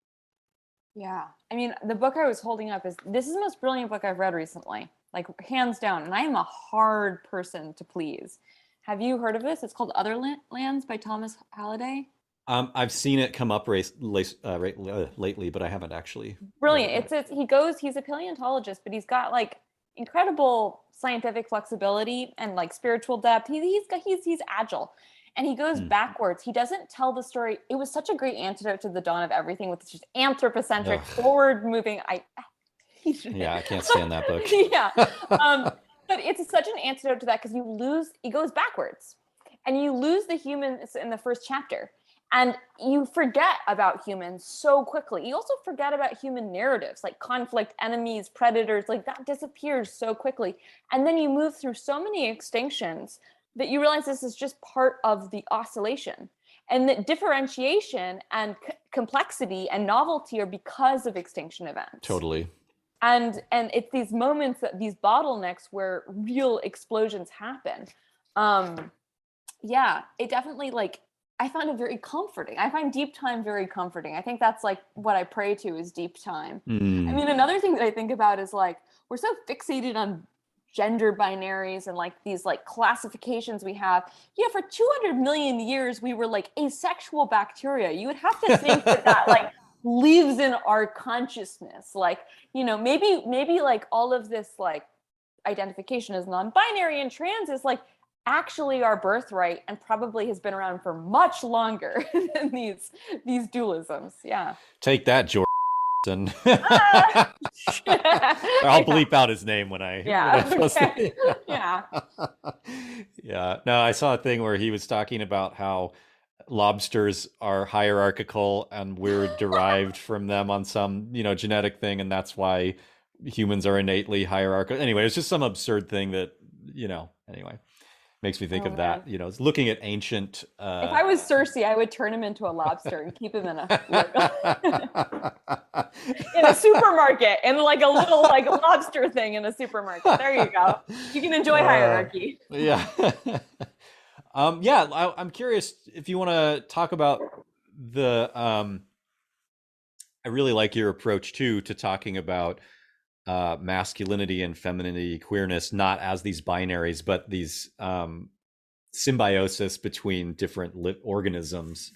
B: Yeah. I mean, the book I was holding up this is the most brilliant book I've read recently, like hands down. And I am a hard person to please. Have you heard of this? It's called Other Lands by Thomas Halliday.
A: I've seen it come up lately, but I haven't actually read it
B: Brilliant.
A: yet.
B: He's a paleontologist, but he's got like incredible scientific flexibility and like spiritual depth. He's agile. And he goes
A: Hmm.
B: backwards. He doesn't tell the story. It was such a great antidote to the dawn of everything, with this just anthropocentric,
A: Ugh.
B: forward moving. I
A: Yeah, I can't stand that book.
B: yeah. But it's such an antidote to that, because he goes backwards, and you lose the humans in the first chapter, and you forget about humans so quickly. You also forget about human narratives like conflict, enemies, predators, like that disappears so quickly. And then you move through so many extinctions that you realize this is just part of the oscillation, and that differentiation and complexity and novelty are because of extinction events.
A: Totally.
B: And it's these moments, that these bottlenecks where real explosions happen. Yeah, it definitely, like, I find it very comforting. I find deep time very comforting. I think that's like what I pray to, is deep time. I
A: Mm.
B: mean, another thing that I think about is like, we're so fixated on gender binaries and like these like classifications we have. Yeah, for 200 million years we were like asexual bacteria. You would have to think that like lives in our consciousness. Like, maybe like all of this like identification as non-binary and trans is like actually our birthright, and probably has been around for much longer than these dualisms. Yeah.
A: Take that, Jordan.
B: Ah!
A: I'll
B: Yeah.
A: bleep out his name when I
B: Yeah.
A: post
B: Okay.
A: it.
B: Yeah.
A: Yeah. No, I saw a thing where he was talking about how lobsters are hierarchical and we're derived from them on some, genetic thing, and that's why humans are innately hierarchical. Anyway, it's just some absurd thing that, anyway, makes me think
B: Oh
A: of
B: man.
A: that. It's looking at ancient
B: If I was Cersei, I would turn him into a lobster and keep him in a in a supermarket, in like a little like lobster thing in a supermarket. There you go. You can enjoy hierarchy.
A: Yeah. Yeah, I'm curious if you want to talk about the I really like your approach too to talking about masculinity and femininity, queerness, not as these binaries, but these symbiosis between different organisms.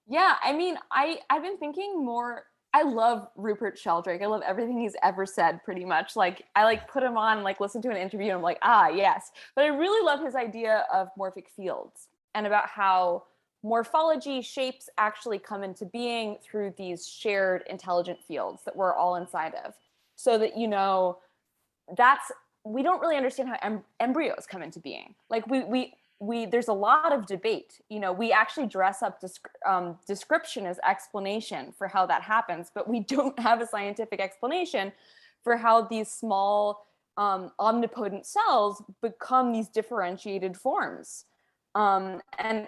B: Yeah, I mean, I've been thinking more. I love Rupert Sheldrake. I love everything he's ever said, pretty much. Like, I like put him on, like listen to an interview, and I'm like, ah, yes. But I really love his idea of morphic fields, and about how morphology, shapes actually come into being through these shared intelligent fields that we're all inside of. So that, that's, we don't really understand how embryos come into being. Like, we there's a lot of debate. We actually dress up description as explanation for how that happens, but we don't have a scientific explanation for how these small omnipotent cells become these differentiated forms. And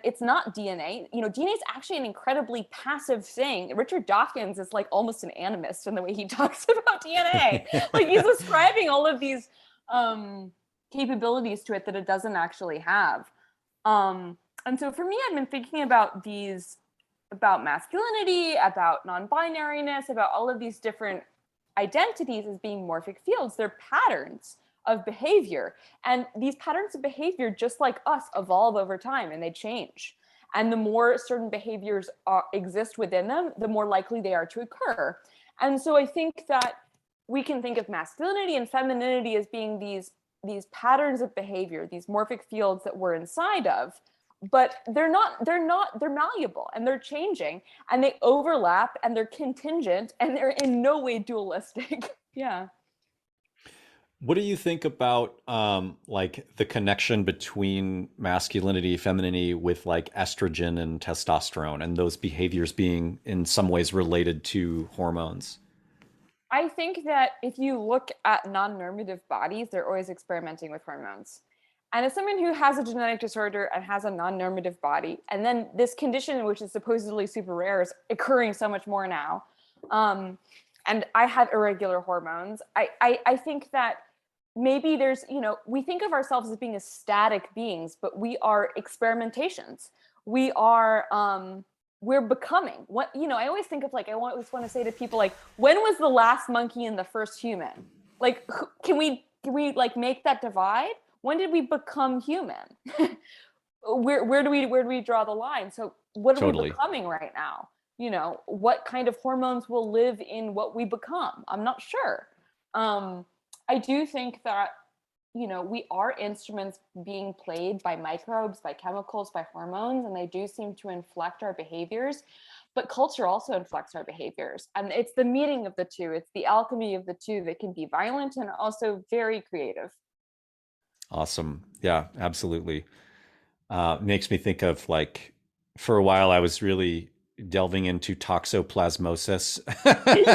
B: it's not DNA. DNA is actually an incredibly passive thing. Richard Dawkins is like almost an animist in the way he talks about DNA. Like he's ascribing all of these capabilities to it that it doesn't actually have. And so for me, I've been thinking about masculinity, about non-binariness, about all of these different identities as being morphic fields. They're patterns of behavior. And these patterns of behavior, just like us, evolve over time and they change. And the more certain behaviors exist within them, the more likely they are to occur. And so I think that we can think of masculinity and femininity as being these patterns of behavior, these morphic fields that we're inside of, but they're malleable and they're changing and they overlap and they're contingent and they're in no way dualistic. Yeah.
A: What do you think about like the connection between masculinity, femininity with like estrogen and testosterone and those behaviors being in some ways related to hormones?
B: I think that if you look at non-normative bodies, they're always experimenting with hormones. And as someone who has a genetic disorder and has a non-normative body, and then this condition, which is supposedly super rare, is occurring so much more now, and I have irregular hormones, I think that maybe there's, we think of ourselves as being as static beings, but we are experimentations. We are, we're becoming. What, I always think of like, I always want to say to people like, when was the last monkey and the first human? Like, can we like make that divide? When did we become human? where do we draw the line? So what are we becoming right now? What kind of hormones will live in what we become? I'm not sure. I do think that, we are instruments being played by microbes, by chemicals, by hormones, and they do seem to inflect our behaviors. But culture also inflects our behaviors. And it's the meeting of the two. It's the alchemy of the two that can be violent and also very creative.
A: Awesome. Yeah, absolutely. Makes me think of like, for a while, I was really delving into toxoplasmosis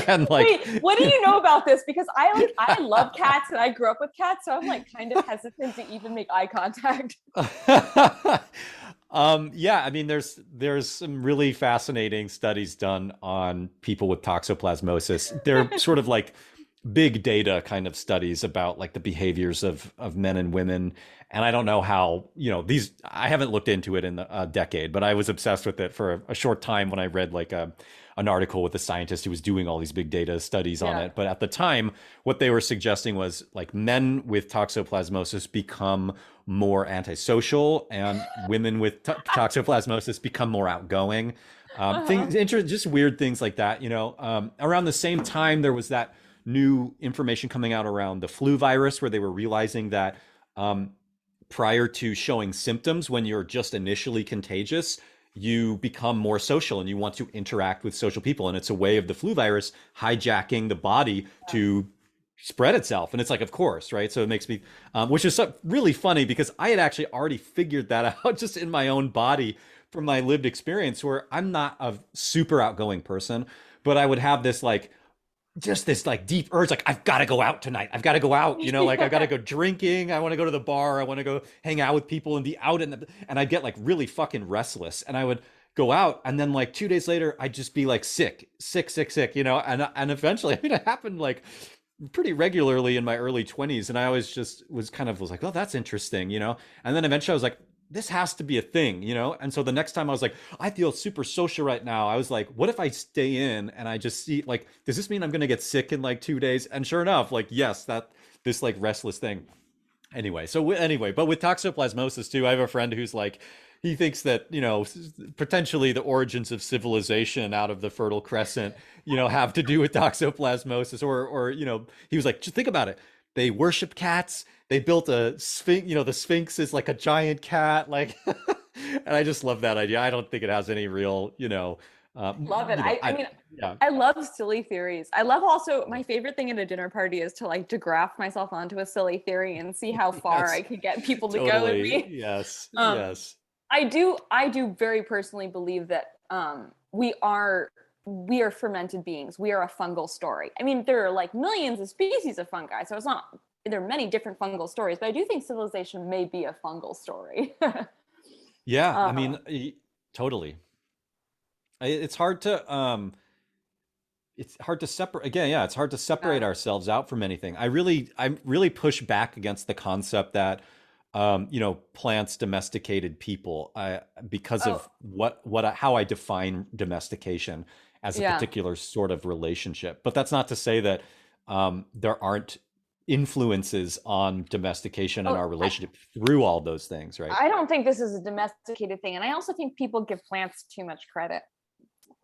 A: and like
B: wait, what do you know about this? Because I love cats and I grew up with cats, so I'm like kind of hesitant to even make eye contact.
A: Yeah, I mean there's some really fascinating studies done on people with toxoplasmosis. They're sort of like big data kind of studies about like the behaviors of men and women. And I don't know how, these, I haven't looked into it in a decade, but I was obsessed with it for a short time when I read like an article with a scientist who was doing all these big data studies on it. But at the time, what they were suggesting was like men with toxoplasmosis become more antisocial and women with toxoplasmosis become more outgoing. Just weird things like that. Around the same time, there was that new information coming out around the flu virus where they were realizing that prior to showing symptoms, when you're just initially contagious, you become more social and you want to interact with social people. And it's a way of the flu virus hijacking the body to spread itself. And it's like, of course, right? So it makes me, which is really funny because I had actually already figured that out just in my own body from my lived experience, where I'm not a super outgoing person, but I would have this like, just this like deep urge, like I've got to go out tonight. I've got to go out, like I've got to go drinking. I want to go to the bar. I want to go hang out with people and be out and I'd get like really fucking restless. And I would go out and then like 2 days later, I'd just be like sick, and eventually, I mean, it happened like pretty regularly in my early 20s. And I always just was like, oh, that's interesting, and then eventually I was like, this has to be a thing, And so the next time I was like, I feel super social right now. I was like, what if I stay in and I just see, like, does this mean I'm going to get sick in like 2 days? And sure enough, like, yes, that this like restless thing. Anyway, but with toxoplasmosis too, I have a friend who's like, he thinks that, potentially the origins of civilization out of the Fertile Crescent, have to do with toxoplasmosis or, he was like, just think about it. They worship cats. They built a sphinx, the Sphinx is like a giant cat, like, and I just love that idea. I don't think it has any real,
B: love it. I mean,
A: yeah.
B: I love silly theories. I love also, my favorite thing at a dinner party is to like to graft myself onto a silly theory and see how far I could get people to go with me.
A: Yes. Yes.
B: I do very personally believe that we are fermented beings. We are a fungal story. I mean, there are like millions of species of fungi, so it's not there are many different fungal stories, but I do think civilization may be a fungal story.
A: Yeah, I
B: um,
A: mean, totally. It's hard to separate again. Yeah, it's hard to separate
B: yeah.
A: ourselves out from anything. I really push back against the concept that plants domesticated people, because
B: Oh,
A: of how I define domestication as a
B: yeah.
A: particular sort of relationship. But that's not to say that there aren't influences on domestication and
B: Oh,
A: our relationship through all those things, right?
B: I don't think this is a domesticated thing. And I also think people give plants too much credit.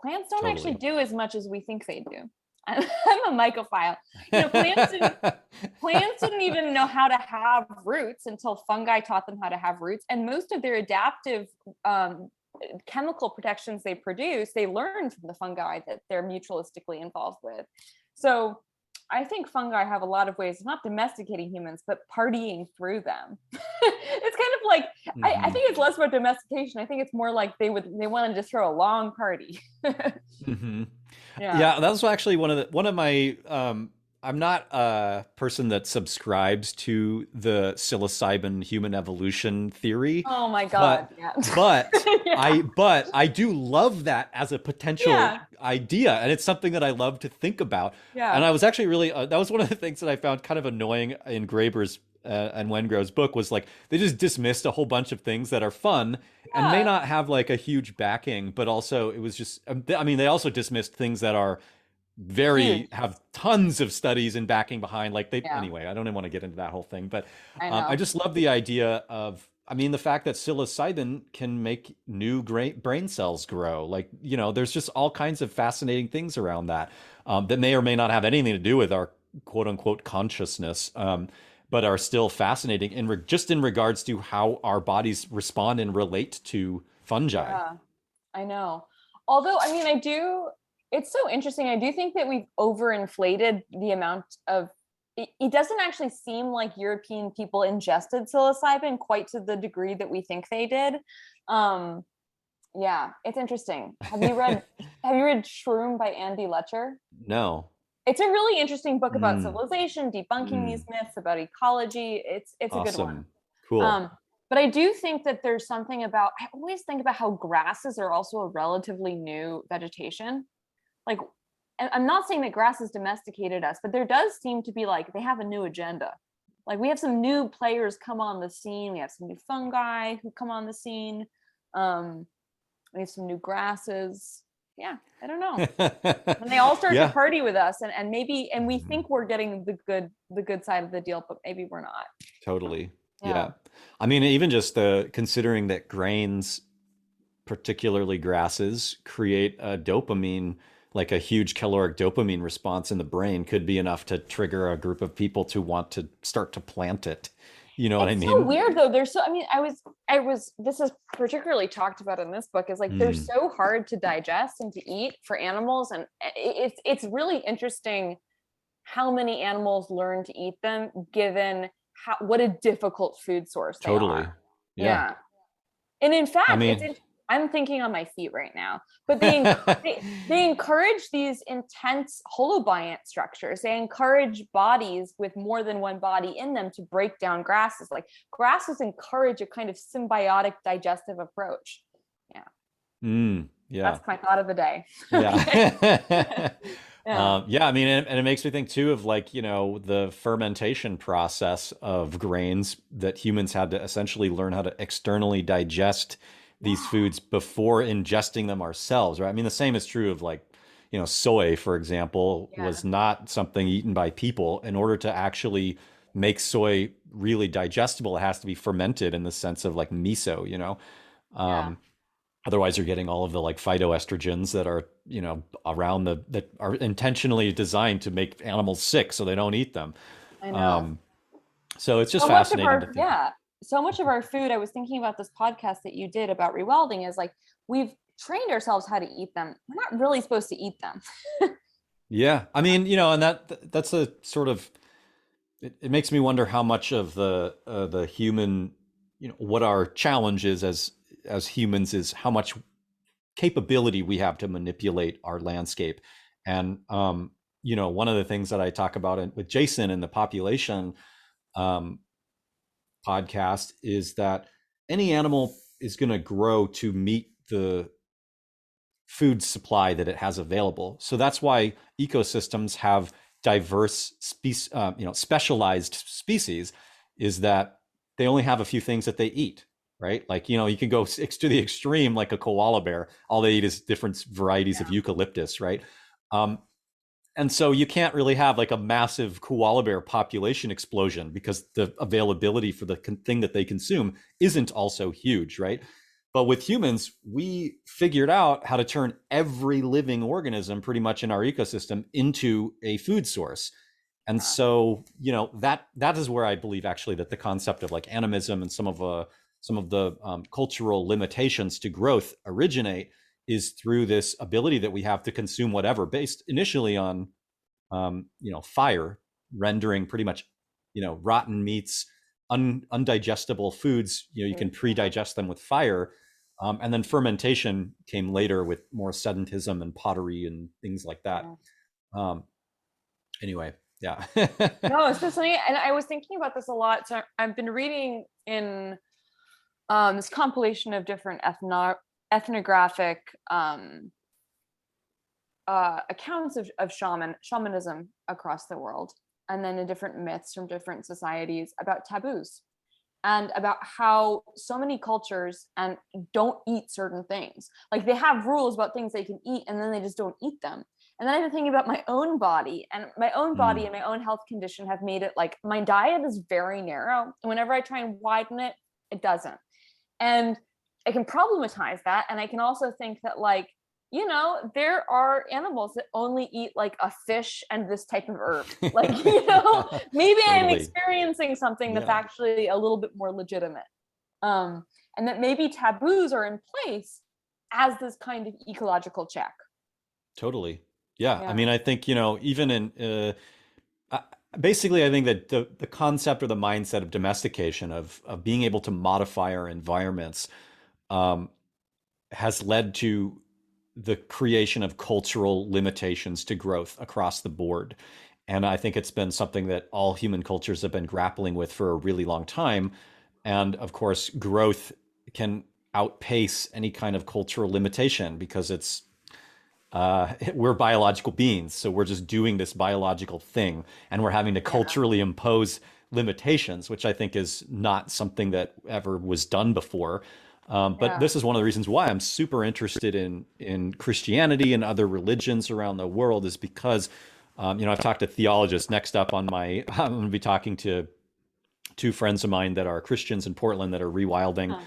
B: Plants don't actually
A: Totally.
B: do as much as we think they do. I'm a mycophile. Plants didn't even know how to have roots until fungi taught them how to have roots. And most of their adaptive chemical protections they produce, they learned from the fungi that they're mutualistically involved with. So I think fungi have a lot of ways of not domesticating humans, but partying through them. It's kind of like, I
A: Hmm.
B: think it's less about domestication. I think it's more like they wanted to throw a long party.
A: Hmm.
B: Yeah.
A: Yeah, that was actually one of my I'm not a person that subscribes to the psilocybin human evolution theory,
B: Oh my God.
A: but
B: Yeah.
A: but
B: Yeah.
A: I do love that as a potential
B: Yeah.
A: idea, and it's something that I love to think about. And
B: Yeah.
A: I was actually really that was one of the things that I found kind of annoying in Graeber's and Wengrow's book was like they just dismissed a whole bunch of things that are fun and may
B: Yeah.
A: not have like a huge backing, but also it was just I mean they also dismissed things that are
B: Huge.
A: very have tons of studies and backing behind like they
B: Yeah.
A: anyway I don't even want to get into that whole thing, but
B: I
A: I
B: know.
A: just love the idea of I mean the fact that psilocybin can make new great brain cells grow, like there's just all kinds of fascinating things around that that may or may not have anything to do with our quote unquote consciousness, but are still fascinating just in regards to how our bodies respond and relate to fungi.
B: Yeah. I know. Although, I mean, it's so interesting. I do think that we've overinflated the amount of, it doesn't actually seem like European people ingested psilocybin quite to the degree that we think they did. Um, yeah, it's interesting. Have you read Shroom by Andy Letcher?
A: No.
B: It's a really interesting book about
A: Mm,
B: civilization, debunking these
A: mm,
B: myths about ecology. It's a good one.
A: awesome. Cool.
B: Um, but I do think that there's something about, I always think about how grasses are also a relatively new vegetation. Like, and I'm not saying that grasses domesticated us, but there does seem to be like they have a new agenda. Like we have some new players come on the scene. We have some new fungi who come on the scene. Um, we have some new grasses. Yeah, I don't know. And they all start to
A: Yeah.
B: party with us, and we
A: Mhm.
B: think we're getting the good side of the deal, but maybe we're not.
A: Totally.
B: Yeah.
A: Yeah. I mean, even just the considering that grains, particularly grasses, create a dopamine, like a huge caloric dopamine response in the brain, could be enough to trigger a group of people to want to start to plant it. You know what I
B: It's so
A: mean?
B: weird though. There's so I mean, this is particularly talked about in this book is like they're
A: Mm,
B: so hard to digest and to eat for animals. And it's really interesting how many animals learn to eat them given what a difficult food source they
A: totally.
B: are.
A: Yeah.
B: Yeah. And in
A: I
B: fact,
A: mean,
B: I'm thinking on my feet right now, but they encourage these intense holobiont structures. They encourage bodies with more than one body in them to break down grasses. Like grasses encourage a kind of symbiotic digestive approach. Yeah,
A: yeah.
B: that's my thought of the day. Okay.
A: Yeah.
B: Yeah.
A: Yeah, I mean, and it makes me think too of like, the fermentation process of grains that humans had to essentially learn how to externally digest these
B: Yeah.
A: foods before ingesting them ourselves, right? I mean, the same is true of like, soy, for example,
B: Yeah.
A: was not something eaten by people. In order to actually make soy really digestible, it has to be fermented in the sense of like miso.
B: Yeah.
A: Um, Otherwise, you're getting all of the like phytoestrogens that are, around that are intentionally designed to make animals sick so they don't eat them.
B: I know.
A: Um, so it's just
B: So much of
A: fascinating to
B: our
A: think.
B: yeah, so much of our food, I was thinking about this podcast that you did about rewilding, is like we've trained ourselves how to eat them. We're not really supposed to eat them.
A: Yeah. I mean, and that's a sort of it makes me wonder how much of the human, what our challenge is as humans is how much capability we have to manipulate our landscape. And one of the things that I talk about with Jason and the population um, podcast is that any animal is going to grow to meet the food supply that it has available. So that's why ecosystems have diverse species, specialized species, is that they only have a few things that they eat, right? Like, you can go to the extreme, like a koala bear, all they eat is different varieties of eucalyptus, right? Um, and so you can't really have like a massive koala bear population explosion because the availability for the thing that they consume isn't also huge, right? But with humans, we figured out how to turn every living organism pretty much in our ecosystem into a food source. And so, that is where I believe actually that the concept of like animism and some of the cultural limitations to growth originate, is through this ability that we have to consume whatever, based initially on fire, rendering pretty much rotten meats, undigestible foods. You can pre-digest them with fire, and then fermentation came later with more sedentism and pottery and things like that. Um, anyway, yeah.
B: No, it's just something, and I was thinking about this a lot. So I've been reading in this compilation of different ethnographic accounts of shamanism across the world, and then in different myths from different societies about taboos, and about how so many cultures and don't eat certain things. Like they have rules about things they can eat, and then they just don't eat them. And then I've been thinking about my own body, and my own body and my own health condition have made it like my diet is very narrow. And whenever I try and widen it, it doesn't. And I can problematize that. And I can also think that, like, there are animals that only eat like a fish and this type of herb. Like, maybe I'm
A: Totally.
B: experiencing something that's actually a little bit more legitimate. And that maybe taboos are in place as this kind of ecological check.
A: Totally. Yeah. I mean, I think, even in basically, I think that the concept or the mindset of domestication, of being able to modify our environments, um, has led to the creation of cultural limitations to growth across the board. And I think it's been something that all human cultures have been grappling with for a really long time. And of course, growth can outpace any kind of cultural limitation because we're biological beings. So we're just doing this biological thing, and we're having to culturally impose limitations, which I think is not something that ever was done before. But this is one of the reasons why I'm super interested in Christianity and other religions around the world, is because, I've talked to theologists. Next up on I'm going to be talking to two friends of mine that are Christians in Portland that are rewilding.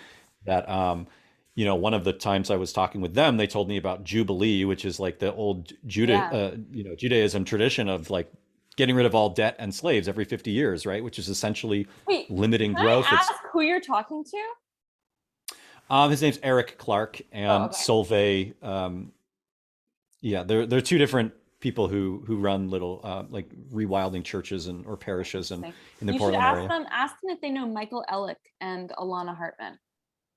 A: That one of the times I was talking with them, they told me about Jubilee, which is like the old Judaism tradition of like getting rid of all debt and slaves every 50 years, right? Which is essentially limiting growth.
B: Can I ask who you're talking to?
A: His name's Eric Clark and Solveig. They're two different people who run little like rewilding churches or parishes in the Portland area.
B: Ask them if they know Michael Ellick and Alana Hartman.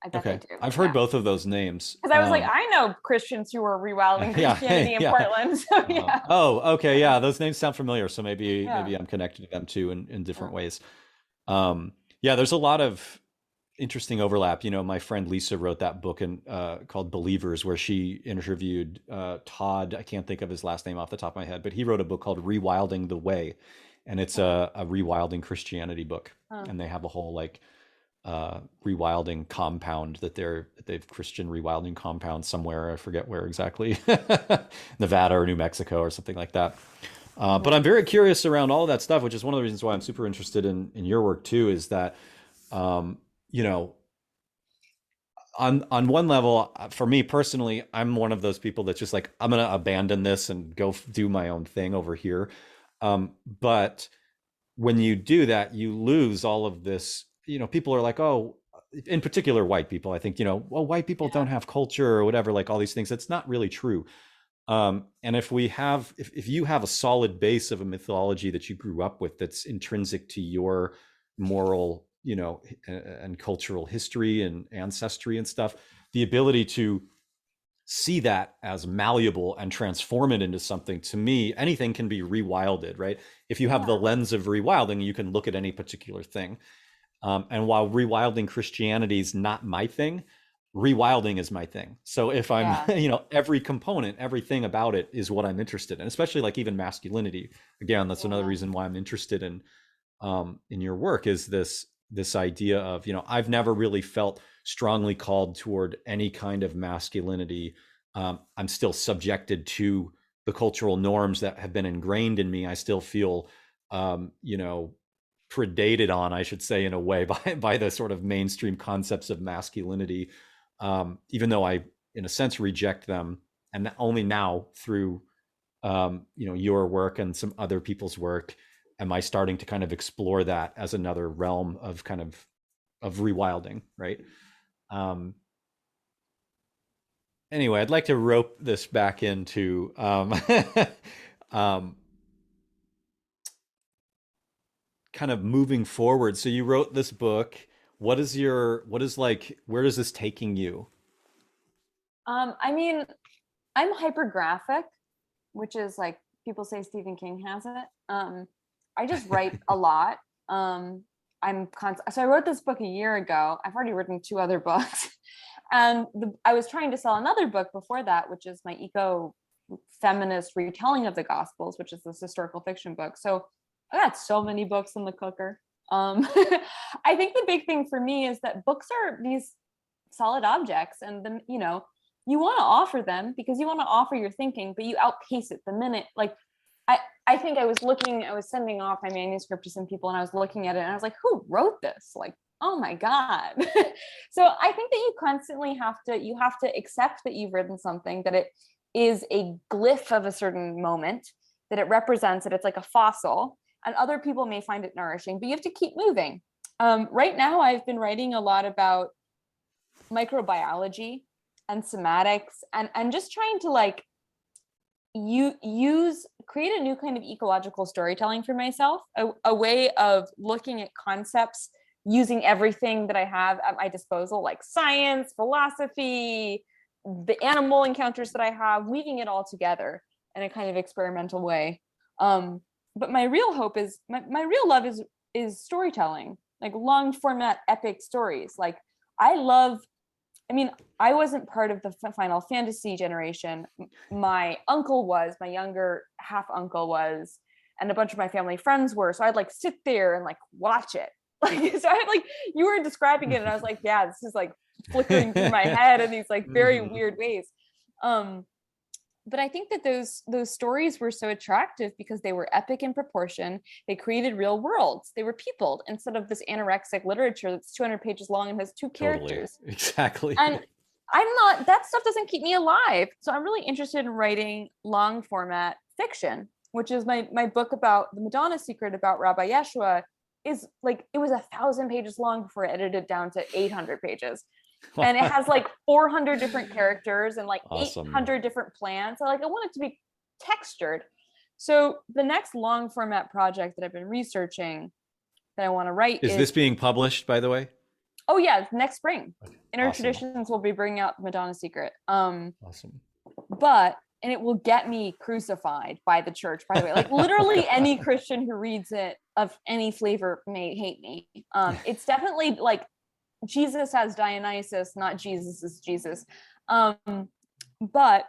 B: I bet they do.
A: I've heard both of those names.
B: Because I was like, I know Christians who are rewilding Christianity in Portland. So
A: Oh, okay, yeah, those names sound familiar. So maybe I'm connected to them too in different ways. There's a lot of interesting overlap. My friend Lisa wrote that book called Believers, where she interviewed Todd. I can't think of his last name off the top of my head, but he wrote a book called Rewilding the Way, and it's a rewilding Christianity book. And they have a whole like rewilding compound they've Christian rewilding compound somewhere. I forget where exactly, Nevada or New Mexico or something like that. But I'm very curious around all of that stuff, which is one of the reasons why I'm super interested in your work too, is that, on one level, for me personally, I'm one of those people that's just like, I'm going to abandon this and go do my own thing over here. But when you do that, you lose all of this. People are like, oh, in particular, white people, I think, white people don't have culture or whatever, like all these things. That's not really true. And if you have a solid base of a mythology that you grew up with, that's intrinsic to your moral, and cultural history and ancestry and stuff, the ability to see that as malleable and transform it into something, to me, anything can be rewilded, right? If you have the
B: Yeah.
A: lens of rewilding, you can look at any particular thing. And while rewilding Christianity is not my thing, rewilding is my thing. So if I'm,
B: Yeah.
A: every component, everything about it is what I'm interested in, especially like even masculinity. Again, that's another
B: Yeah.
A: reason why I'm interested in your work, is this idea of, I've never really felt strongly called toward any kind of masculinity. I'm still subjected to the cultural norms that have been ingrained in me. I still feel, predated on, I should say, in a way, by the sort of mainstream concepts of masculinity, even though I, in a sense, reject them, and only now through your work and some other people's work am I starting to kind of explore that as another realm of kind of rewilding, right? Um, anyway, I'd like to rope this back into um, kind of moving forward. So you wrote this book. What is like, where is this taking you?
B: I mean, I'm hypergraphic, which is like people say Stephen King has it. I just write a lot. So I wrote this book a year ago. I've already written two other books, and I was trying to sell another book before that, which is my eco feminist retelling of the Gospels, which is this historical fiction book. So I got so many books in the cooker. I think the big thing for me is that books are these solid objects, and you want to offer them because you want to offer your thinking, but you outpace it the minute. Like I think I was sending off my manuscript to some people, and I was looking at it and I was like, who wrote this? Like, oh my God. So I think that you have to accept that you've written something, that it is a glyph of a certain moment, that it represents it. It's like a fossil, and other people may find it nourishing, but you have to keep moving. Right now, I've been writing a lot about microbiology and somatics, and just trying to like create a new kind of ecological storytelling for myself, a way of looking at concepts using everything that I have at my disposal, like science, philosophy, the animal encounters that I have, weaving it all together in a kind of experimental way. But my real hope is my real love is storytelling, like long format epic stories. Like I mean, I wasn't part of the Final Fantasy generation. My uncle was, my younger half uncle was, and a bunch of my family friends were. So I'd like sit there and like watch it. Like, so I like, you were describing it, and I was like, yeah, this is like flickering through my head in these like very weird ways. But I think that those stories were so attractive because they were epic in proportion. They created real worlds. They were peopled instead of this anorexic literature that's 200 pages long and has two characters.
A: Totally. Exactly.
B: And that stuff doesn't keep me alive. So I'm really interested in writing long format fiction, which is my book about the Madonna Secret about Rabbi Yeshua. Is like, it was 1,000 pages long before I edited it down to 800 pages. And it has like 400 different characters and like awesome. 800 different plans. So like, I want it to be textured. So the next long format project that I've been researching that I want to write
A: is this being published, by the way?
B: Oh yeah, next spring. Inner
A: awesome.
B: Traditions will be bringing out the Madonna Secret.
A: Awesome.
B: And it will get me crucified by the church, by the way. Like literally any Christian who reads it of any flavor may hate me. It's definitely like Jesus as Dionysus, not Jesus as Jesus. But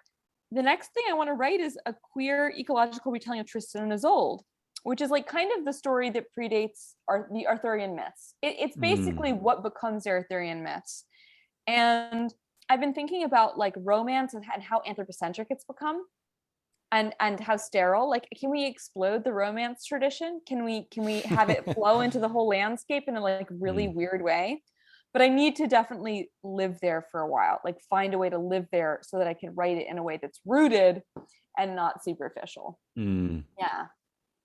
B: the next thing I want to write is a queer ecological retelling of Tristan and Isolde, which is like kind of the story that predates the Arthurian myths. It's basically what becomes the Arthurian myths. And I've been thinking about like romance and how anthropocentric it's become, and how sterile. Like, can we explode the romance tradition? Can we have it flow into the whole landscape in a like really weird way? But I need to definitely live there for a while, like find a way to live there so that I can write it in a way that's rooted and not superficial. Yeah.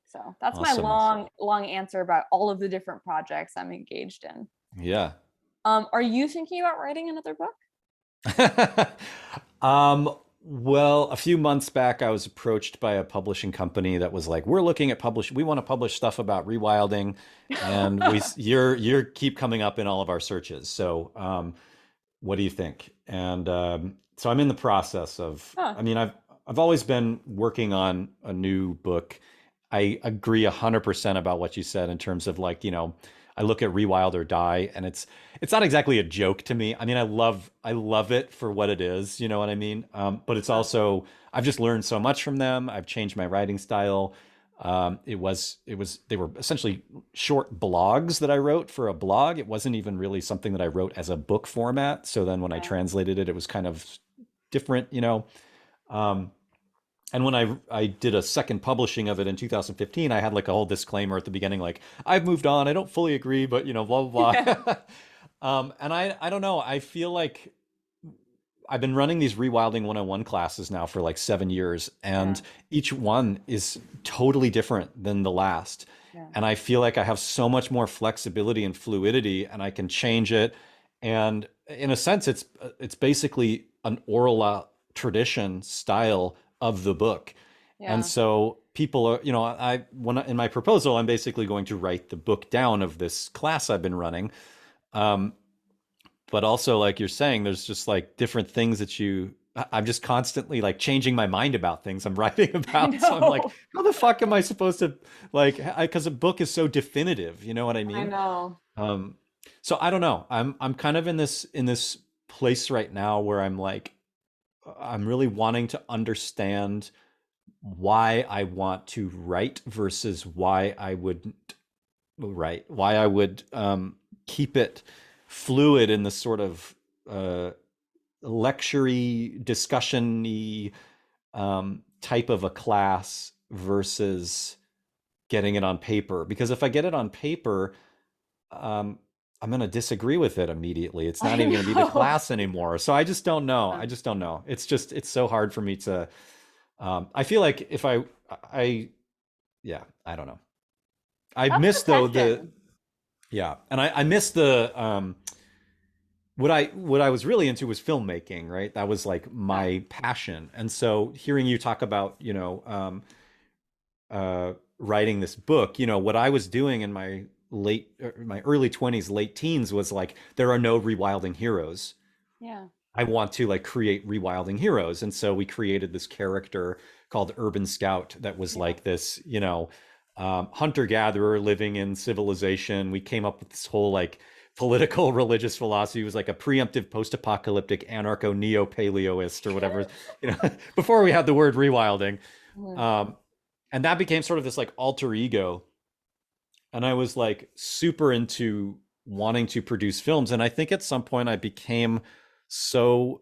B: So that's awesome. My long answer about all of the different projects I'm engaged in.
A: Yeah.
B: Are you thinking about writing another book?
A: Well, a few months back, I was approached by a publishing company that was like, "We're looking at we want to publish stuff about rewilding, and you keep coming up in all of our searches." So, what do you think? And so I'm in the process of,
B: Huh.
A: I mean, I've always been working on a new book. I agree 100% about what you said in terms of like, I look at Rewild or Die, and it's not exactly a joke to me. I mean, I love it for what it is, you know what I mean? But it's
B: Huh.
A: also, I've just learned so much from them. I've changed my writing style. They were essentially short blogs that I wrote for a blog. It wasn't even really something that I wrote as a book format. So then when I
B: Okay.
A: translated it, it was kind of different. Um, and when I did a second publishing of it in 2015, I had like a whole disclaimer at the beginning, like, I've moved on. I don't fully agree, but blah, blah,
B: Yeah.
A: blah. And I don't know. I feel like I've been running these Rewilding 101 classes now for like 7 years,
B: Yeah.
A: and each one is totally different than the last.
B: Yeah.
A: And I feel like I have so much more flexibility and fluidity, and I can change it. And in a sense, it's basically an oral tradition style of the book. And
B: Yeah.
A: so people are, in my proposal, I'm basically going to write the book down of this class I've been running. Um, but also like you're saying, there's just like different things that I'm just constantly like changing my mind about things I'm writing
B: I
A: about. So I'm like,
B: know.
A: how the fuck am I supposed to like, because a book is so definitive, you know what I
B: I
A: mean?
B: know.
A: Um, so I don't know. I'm kind of in this place right now where I'm like, I'm really wanting to understand why I want to write versus why I wouldn't write, why I would keep it fluid in the sort of lecture-y, discussion-y type of a class versus getting it on paper. Because if I get it on paper, um, I'm going to disagree with it immediately. It's not
B: I
A: even going to be the
B: know.
A: class anymore. So I just don't know. I just don't know. It's so hard for me to. I feel like if yeah, I don't know. I
B: That's
A: miss
B: the
A: though the
B: tension.
A: Yeah, and I miss the what I was really into was filmmaking, right? That was like
B: Yeah.
A: my passion. And so hearing you talk about, writing this book, what I was doing in my early 20s, late teens was like, there are no rewilding heroes.
B: Yeah.
A: I want to like create rewilding heroes. And so we created this character called Urban Scout that was
B: Yeah.
A: like this, hunter gatherer living in civilization. We came up with this whole like political religious philosophy. It was like a preemptive post-apocalyptic anarcho neo-paleoist or whatever, before we had the word rewilding.
B: Mhm.
A: Um, and that became sort of this like alter ego. And I was like super into wanting to produce films. And I think at some point I became so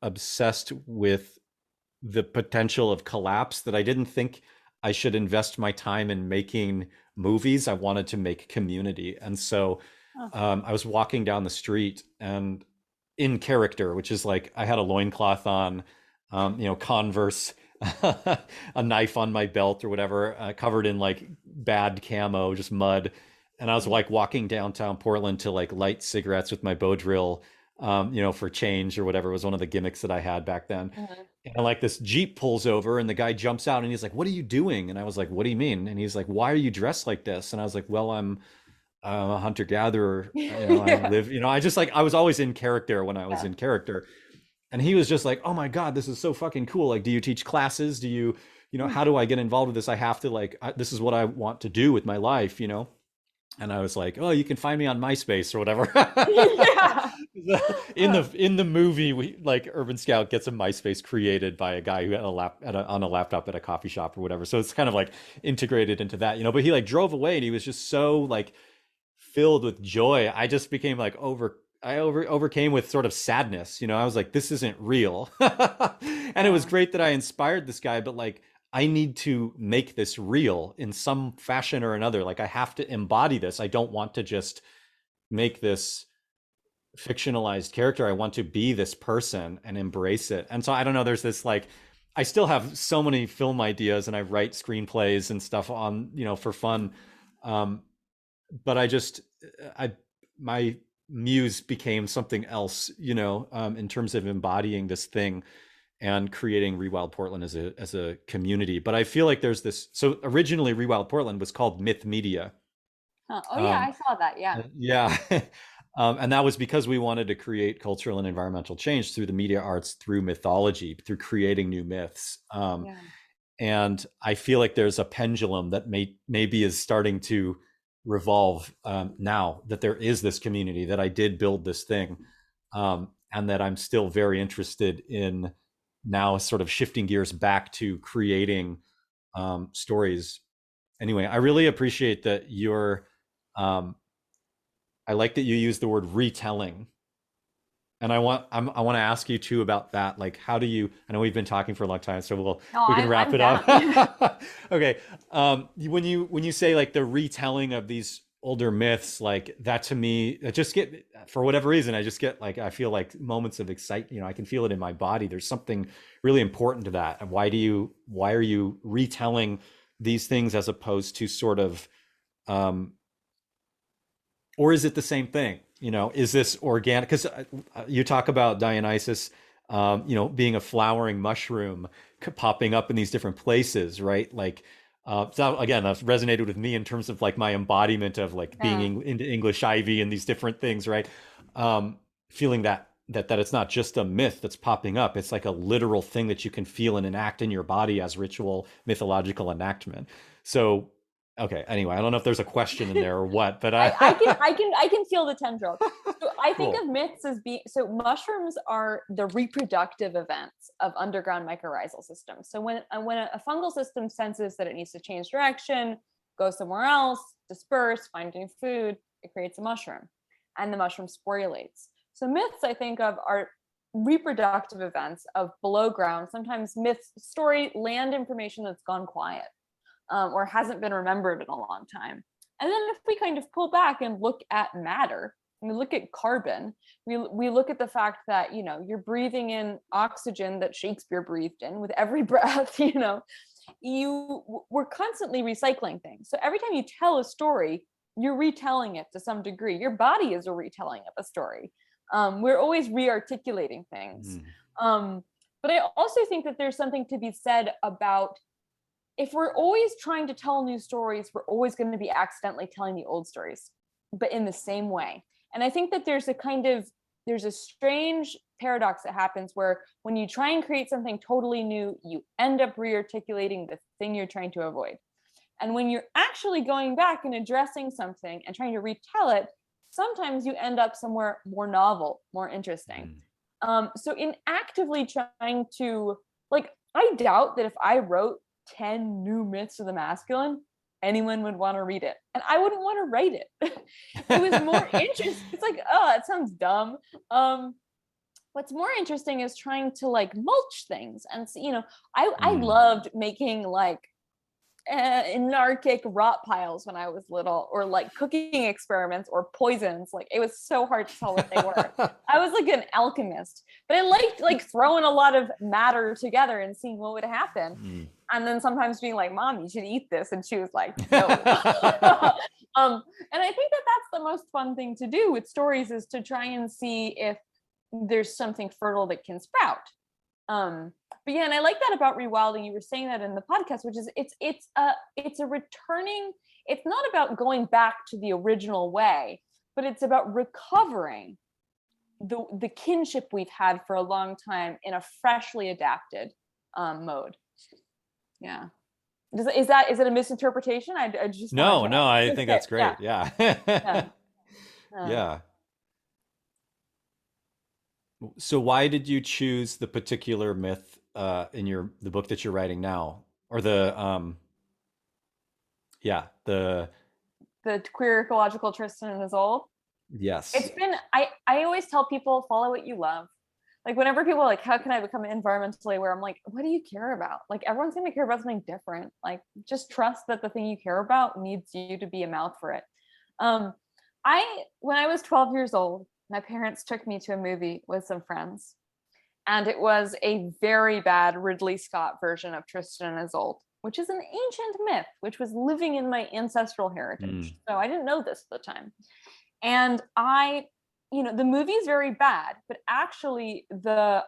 A: obsessed with the potential of collapse that I didn't think I should invest my time in making movies. I wanted to make community. And so
B: Oh.
A: I was walking down the street and in character, which is like I had a loincloth on, converse, a knife on my belt or whatever, covered in like bad camo, just mud. And I was
B: Mhm.
A: like walking downtown Portland to like light cigarettes with my bow drill, for change or whatever. It was one of the gimmicks that I had back then.
B: Mhm.
A: And like this Jeep pulls over and the guy jumps out and he's like, "What are you doing?" And I was like, "What do you mean?" And he's like, "Why are you dressed like this?" And I was like, "Well, I'm a hunter gatherer. I
B: Yeah.
A: live, I just like, I was always in character when I was
B: Yeah.
A: in character." And he was just like, "Oh my God, this is so fucking cool. Like, do you teach classes? Do you,
B: Hmm.
A: how do I get involved with this? I have to like, this is what I want to do with my life. And I was like, "Oh, you can find me on MySpace or whatever."
B: Yeah.
A: In the movie, we like Urban Scout gets a MySpace created by a guy who had on a laptop at a coffee shop or whatever. So it's kind of like integrated into that. But he like drove away and he was just so like filled with joy. I just became like overcame with sort of sadness. I was like, this isn't real. And it was
B: Yeah.
A: great that I inspired this guy, but like I need to make this real in some fashion or another. Like I have to embody this. I don't want to just make this fictionalized character. I want to be this person and embrace it. And so I don't know, there's this like I still have so many film ideas and I write screenplays and stuff on, for fun. Um, but I my muse became something else, in terms of embodying this thing and creating Rewild Portland as a community. But I feel like there's this. So originally, Rewild Portland was called Myth Media.
B: Huh. Oh yeah,
A: Um,
B: I saw that. Yeah.
A: yeah. And that was because we wanted to create cultural and environmental change through the media arts, through mythology, through creating new myths.
B: Yeah.
A: And I feel like there's a pendulum that maybe is starting to revolve now that there is this community, that I did build this thing, and that I'm still very interested in now sort of shifting gears back to creating stories. Anyway, I really appreciate that um, I like that you use the word retelling, and I want to ask you too about that. Like, how do you? I know we've been talking for a long time, so
B: No,
A: we can wrap
B: I'm
A: it
B: down.
A: up. Okay. When you say like the retelling of these older myths, like that to me, I just get, for whatever reason, I just get like, I feel like moments of excitement. You know, I can feel it in my body. There's something really important to that. And why are you retelling these things as opposed to sort of, um, or is it the same thing? You know, is this organic? Because you talk about Dionysus, you know, being a flowering mushroom popping up in these different places, right? Like, so again, that's resonated with me in terms of like my embodiment of like being
B: Yeah.
A: into English ivy and these different things, right? Feeling that it's not just a myth that's popping up; it's like a literal thing that you can feel and enact in your body as ritual, mythological enactment. So okay. Anyway, I don't know if there's a question in there or what, but
B: I can feel the tendrils. So I think
A: cool.
B: of myths as being, so mushrooms are the reproductive events of underground mycorrhizal systems. So when a fungal system senses that it needs to change direction, go somewhere else, disperse, find new food, it creates a mushroom, and the mushroom sporulates. So myths I think of are reproductive events of below ground, sometimes myths, story, land information that's gone quiet, or hasn't been remembered in a long time. And then if we kind of pull back and look at matter, and we look at carbon, we look at the fact that, you know, you're breathing in oxygen that Shakespeare breathed in with every breath, you know, we're constantly recycling things. So every time you tell a story, you're retelling it to some degree. Your body is a retelling of a story. We're always re-articulating things.
A: Mm.
B: But I also think that there's something to be said about, if we're always trying to tell new stories, we're always going to be accidentally telling the old stories, but in the same way. And I think that there's a strange paradox that happens where when you try and create something totally new, you end up re-articulating the thing you're trying to avoid. And when you're actually going back and addressing something and trying to retell it, sometimes you end up somewhere more novel, more interesting.
A: Mm.
B: So in actively trying to, like, I doubt that if I wrote 10 new myths of the masculine, anyone would want to read it. And I wouldn't want to write it. It was more interesting. It's like, oh, it sounds dumb. What's more interesting is trying to like mulch things. And, you know, I
A: Mm.
B: loved making like anarchic rot piles when I was little, or like cooking experiments or poisons. Like it was so hard to tell what they were. I was like an alchemist, but I liked like throwing a lot of matter together and seeing what would happen.
A: Mm.
B: And then sometimes being like, "Mom, you should eat this," and she was like, "No." And I think that that's the most fun thing to do with stories, is to try and see if there's something fertile that can sprout. But yeah, and I like that about rewilding. You were saying that in the podcast, which is it's a returning. It's not about going back to the original way, but it's about recovering the kinship we've had for a long time in a freshly adapted mode. Yeah. Is it a misinterpretation? I just wanted
A: No,
B: to
A: no, I
B: fix
A: think
B: it.
A: that's
B: Yeah.
A: great. Yeah.
B: Yeah.
A: Yeah. So why did you choose the particular myth in the book that you're writing now? Or the yeah, the
B: The queer ecological Tristan and Isolde.
A: yes.
B: It's been, I always tell people, follow what you love. Like whenever people are like, how can I become environmentally aware? I'm like, what do you care about? Like everyone's gonna care about something different. Like just trust that the thing you care about needs you to be a mouth for it. Um, when I was 12 years old, my parents took me to a movie with some friends, and it was a very bad Ridley Scott version of Tristan and Isolde, which is an ancient myth, which was living in my ancestral heritage.
A: Mm.
B: So I didn't know this at the time. And the movie is very bad, but actually the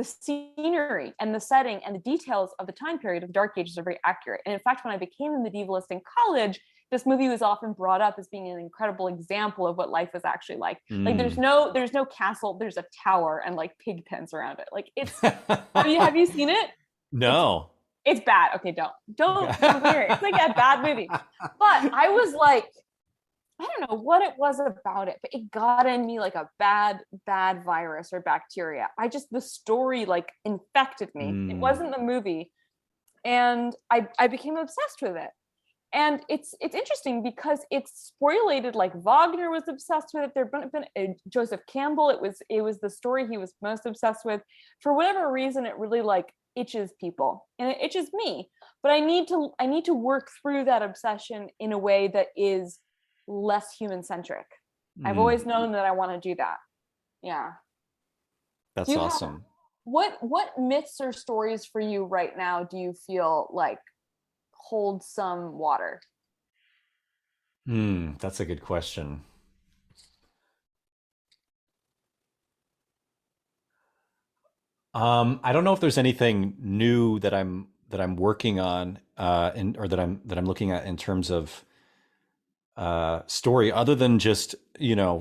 B: scenery and the setting and the details of the time period of the Dark Ages are very accurate. And in fact, when I became a medievalist in college, this movie was often brought up as being an incredible example of what life is actually like. Like
A: Mm.
B: there's no castle, there's a tower and like pig pens around it. Like it's have you seen it? It's
A: No.
B: it's bad. Okay, don't hear it. It's like a bad movie. But I was like, I don't know what it was about it, but it got in me like a bad virus or bacteria. The story like infected me. It
A: Mm.
B: wasn't the movie. And I became obsessed with it. And it's interesting because it's sporulated. Like Wagner was obsessed with it. There'd been Joseph Campbell. It was the story he was most obsessed with. For whatever reason, it really like itches people, and it itches me. But I need to work through that obsession in a way that is less human centric. I've
A: Mm.
B: always known that I want to do that. Yeah. Do
A: That's
B: you have
A: awesome.
B: what myths or stories for you right now do you feel like hold some water?
A: That's a good question. I don't know if there's anything new that I'm working on, or that I'm looking at in terms of story, other than just,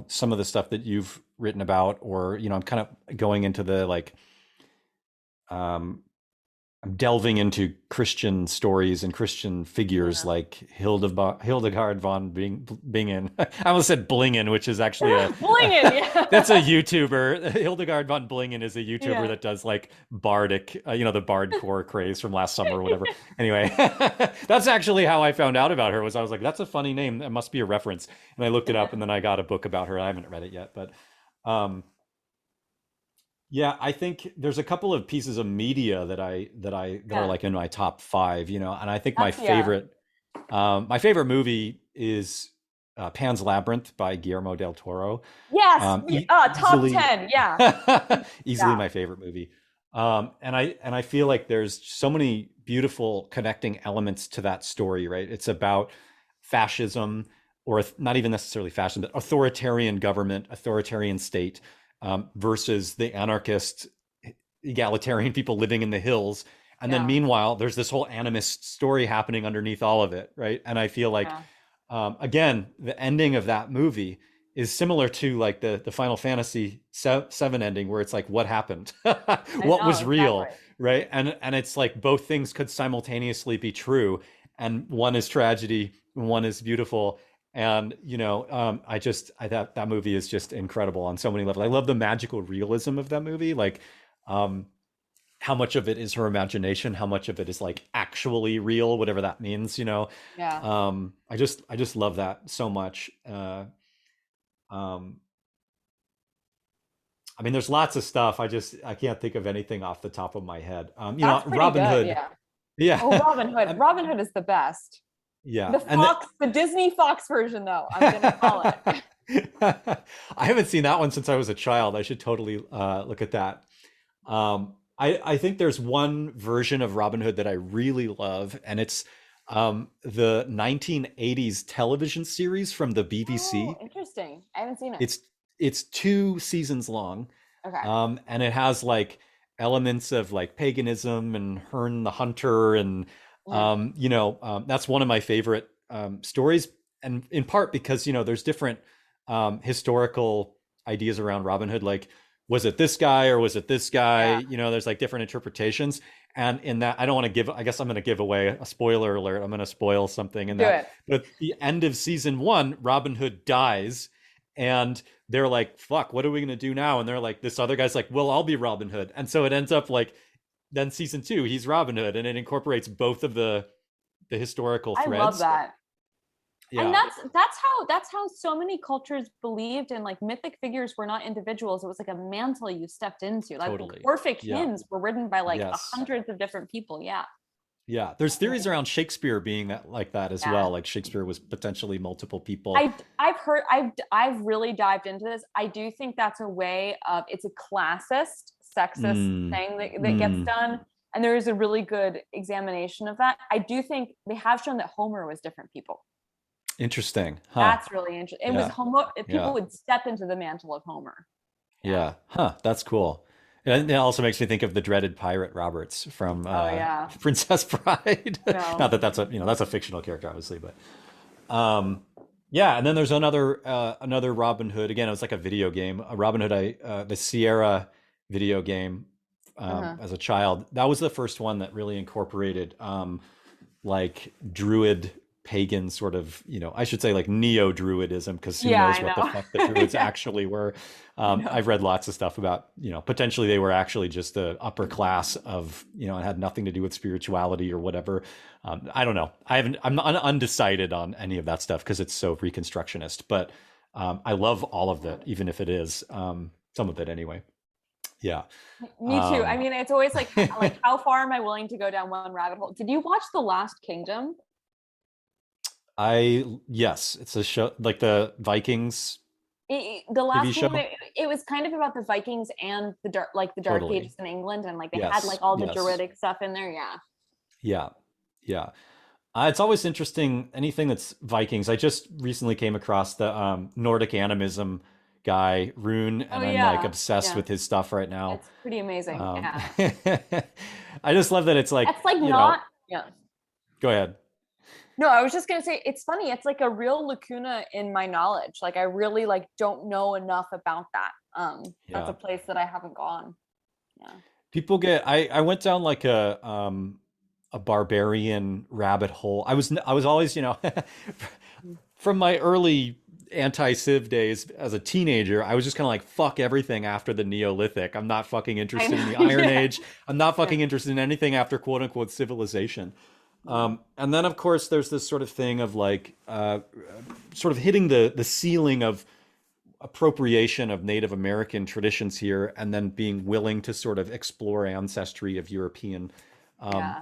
A: some of the stuff that you've written about, or, I'm kind of going into the like, um, I'm delving into Christian stories and Christian figures
B: Yeah.
A: like Hildegard von Bingen. I almost said Blingen, which is actually
B: Blingin',
A: that's a
B: yeah.
A: YouTuber. Hildegard von Blingen is a YouTuber
B: Yeah.
A: that does like bardic, the bardcore craze from last summer or whatever. Anyway, that's actually how I found out about her. I was like, that's a funny name. That must be a reference. And I looked it up, and then I got a book about her. I haven't read it yet, but um, yeah, I think there's a couple of pieces of media that are
B: Yeah.
A: like in my top five, and I think
B: That's yeah.
A: my favorite movie is Pan's Labyrinth by Guillermo del Toro.
B: Yes. Top
A: Easily,
B: 10. Yeah.
A: easily
B: Yeah.
A: my favorite movie. And I feel like there's so many beautiful connecting elements to that story, right? It's about fascism, or not even necessarily fascism, but authoritarian government, authoritarian state, versus the anarchist, egalitarian people living in the hills. And then
B: Yeah.
A: meanwhile, there's this whole animist story happening underneath all of it, right? And I feel like,
B: Yeah.
A: again, the ending of that movie is similar to like the Final Fantasy VII ending, where it's like, what happened?
B: I
A: What
B: know
A: was real,
B: exactly.
A: right? And it's like both things could simultaneously be true, and one is tragedy, one is beautiful. And that movie is just incredible on so many levels. I love the magical realism of that movie, like, um, how much of it is her imagination, how much of it is like actually real, whatever that means.
B: Yeah.
A: I just love that so much. Um, I mean, there's lots of stuff. I can't think of anything off the top of my head.
B: That's pretty
A: Robin
B: good.
A: Hood.
B: Yeah. Oh,
A: Yeah.
B: Robin Hood. Robin Hood is the best.
A: Yeah.
B: The
A: And
B: Fox, the Disney Fox version, though, I'm gonna call it.
A: I haven't seen that one since I was a child. I should totally look at that. I think there's one version of Robin Hood that I really love, and it's the 1980s television series from the
B: Oh,
A: BBC.
B: interesting. I haven't seen it.
A: It's 2 seasons long,
B: Okay.
A: and it has like elements of like paganism and Herne the Hunter, and
B: Yeah.
A: that's one of my favorite stories, and in part because there's different historical ideas around Robin Hood, like, was it this guy or was it this guy?
B: Yeah.
A: There's like different interpretations. And in that, I don't want to I guess I'm going to give away a spoiler alert. I'm going to spoil something in
B: Do
A: that.
B: it.
A: But at the end of season 1, Robin Hood dies, and they're like, fuck, what are we going to do now? And they're like, this other guy's like, well, I'll be Robin Hood. And so it ends up like, then season 2, he's Robin Hood, and it incorporates both of the historical
B: I love
A: threads.
B: that. And
A: Yeah,
B: that's how so many cultures believed in like mythic figures were not individuals. It was like a mantle you stepped into. Like the
A: totally.
B: Orphic
A: Yeah.
B: hymns were written by like
A: Yes.
B: hundreds of different people. Yeah.
A: Yeah, there's theories around Shakespeare being like that as
B: Yeah.
A: well. Like Shakespeare was potentially multiple people.
B: I've heard I've really dived into this. I do think that's a way of it's a classist, sexist
A: Mm,
B: thing that gets
A: mm,
B: done. And there is a really good examination of that. I do think they have shown that Homer was different people.
A: interesting, huh?
B: That's really interesting. It was
A: Yeah,
B: Homer. People
A: yeah,
B: would step into the mantle of Homer. Yeah.
A: yeah, huh? That's cool. And it also makes me think of the dreaded pirate Roberts from
B: Oh yeah.
A: Princess Bride.
B: No.
A: Not that that's a fictional character, obviously, but Yeah, and then there's another Robin Hood. Again, it was like a video game. A Robin Hood, the Sierra video game
B: Uh-huh.
A: as a child. That was the first one that really incorporated like druid pagan sort of, I should say like neo-druidism, because who
B: Yeah,
A: knows
B: I
A: what the
B: know.
A: fuck the druids
B: Yeah,
A: actually were.
B: I know.
A: I've read lots of stuff about, potentially they were actually just the upper class of, it had nothing to do with spirituality or whatever. I don't know. I'm undecided on any of that stuff because it's so reconstructionist, but I love all of it, even if it is some of it anyway. Yeah.
B: Me too. I
A: Um,
B: mean, it's always like how far am I willing to go down one rabbit hole? Did you watch The Last Kingdom?
A: yes, it's a show like the Vikings
B: The
A: TV
B: Last Kingdom,
A: show.
B: it was kind of about the Vikings and the Dark
A: Totally.
B: Ages in England, and like they had
A: Yes.
B: like all the
A: Yes.
B: Druidic stuff in there. Yeah.
A: Yeah. Yeah. It's always interesting. Anything that's Vikings. I just recently came across the Nordic animism guy, Rune,
B: Oh
A: and I'm like
B: yeah.
A: obsessed
B: Yeah.
A: with his stuff right now.
B: It's pretty amazing. Yeah.
A: I just love that it's like,
B: It's like not, yeah.
A: go ahead.
B: No, I was just gonna say it's funny. It's like a real lacuna in my knowledge. Like I really like don't know enough about that. That's a
A: Yeah.
B: place that I haven't gone. Yeah.
A: People get I went down like a barbarian rabbit hole. I was always, from my early anti-civ days as a teenager, I was just kind of like fuck everything after the Neolithic. I'm not fucking
B: I
A: interested in the
B: know.
A: Iron
B: Yeah.
A: Age. I'm not
B: Yeah.
A: fucking interested in anything after quote unquote civilization. And then of course there's this sort of thing of like sort of hitting the ceiling of appropriation of Native American traditions here, and then being willing to sort of explore ancestry of European. Um,
B: Yeah.